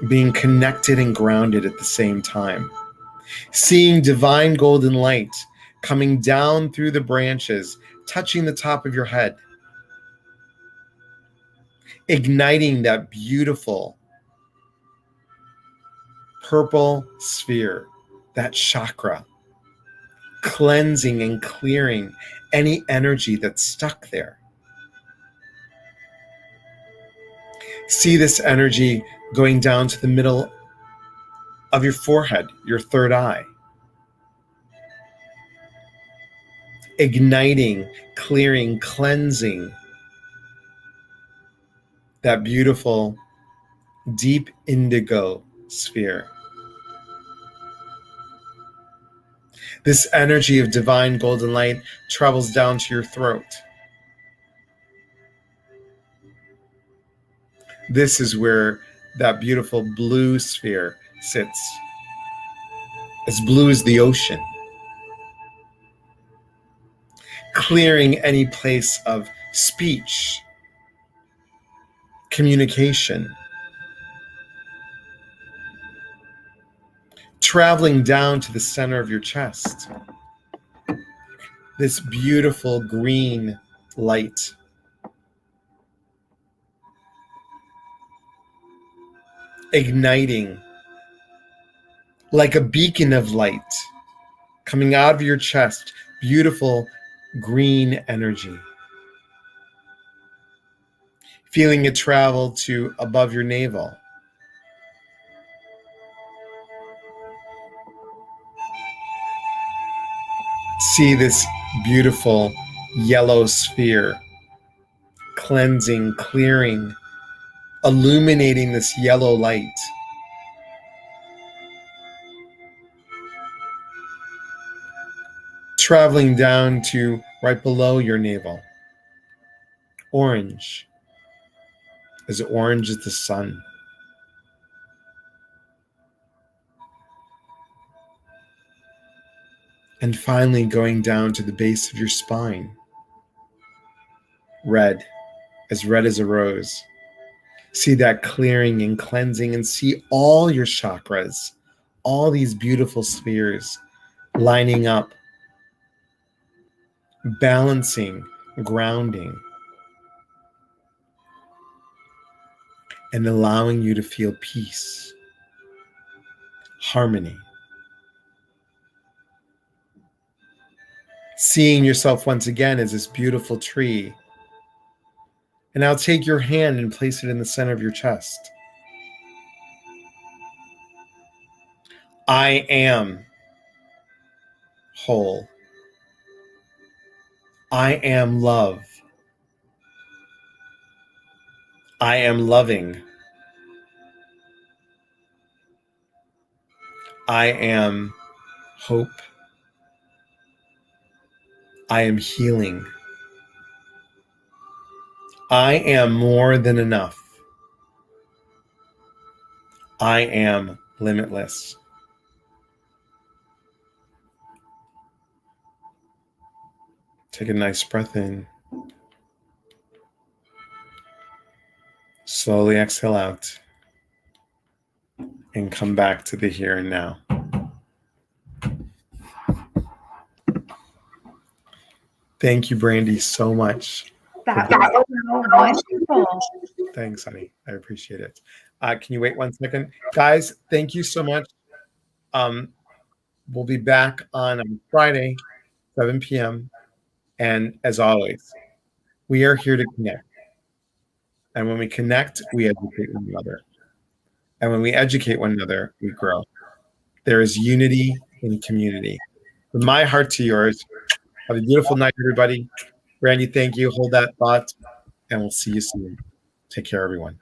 [SPEAKER 1] being connected and grounded at the same time, seeing divine golden light coming down through the branches, touching the top of your head, igniting that beautiful purple sphere, that chakra, cleansing and clearing any energy that's stuck there. See this energy going down to the middle of your forehead, your third eye, igniting, clearing, cleansing that beautiful deep indigo sphere. This energy of divine golden light travels down to your throat. This is where that beautiful blue sphere sits, as blue as the ocean, clearing any place of speech, communication, traveling down to the center of your chest. This beautiful green light. Igniting like a beacon of light coming out of your chest, beautiful green energy. Feeling it travel to above your navel. See this beautiful yellow sphere, cleansing, clearing illuminating this yellow light. Traveling down to right below your navel. Orange. As orange as the sun. And finally going down to the base of your spine. Red as a rose. See that clearing and cleansing, and see all your chakras, all these beautiful spheres lining up, balancing, grounding, and allowing you to feel peace, harmony. Seeing yourself once again as this beautiful tree. And now take your hand and place it in the center of your chest. I am whole. I am love. I am loving. I am hope. I am healing. I am more than enough. I am limitless. Take a nice breath in. Slowly exhale out. And come back to the here and now. Thank you, Brandi, so much.
[SPEAKER 2] That was so wonderful.
[SPEAKER 1] Thanks, honey. I appreciate it. Can you wait 1 second? Guys, thank you so much. We'll be back on Friday, 7 p.m. And as always, we are here to connect. And when we connect, we educate one another. And when we educate one another, we grow. There is unity in community. From my heart to yours, have a beautiful night, everybody. Brandi, thank you. Hold that thought, and we'll see you soon. Take care, everyone.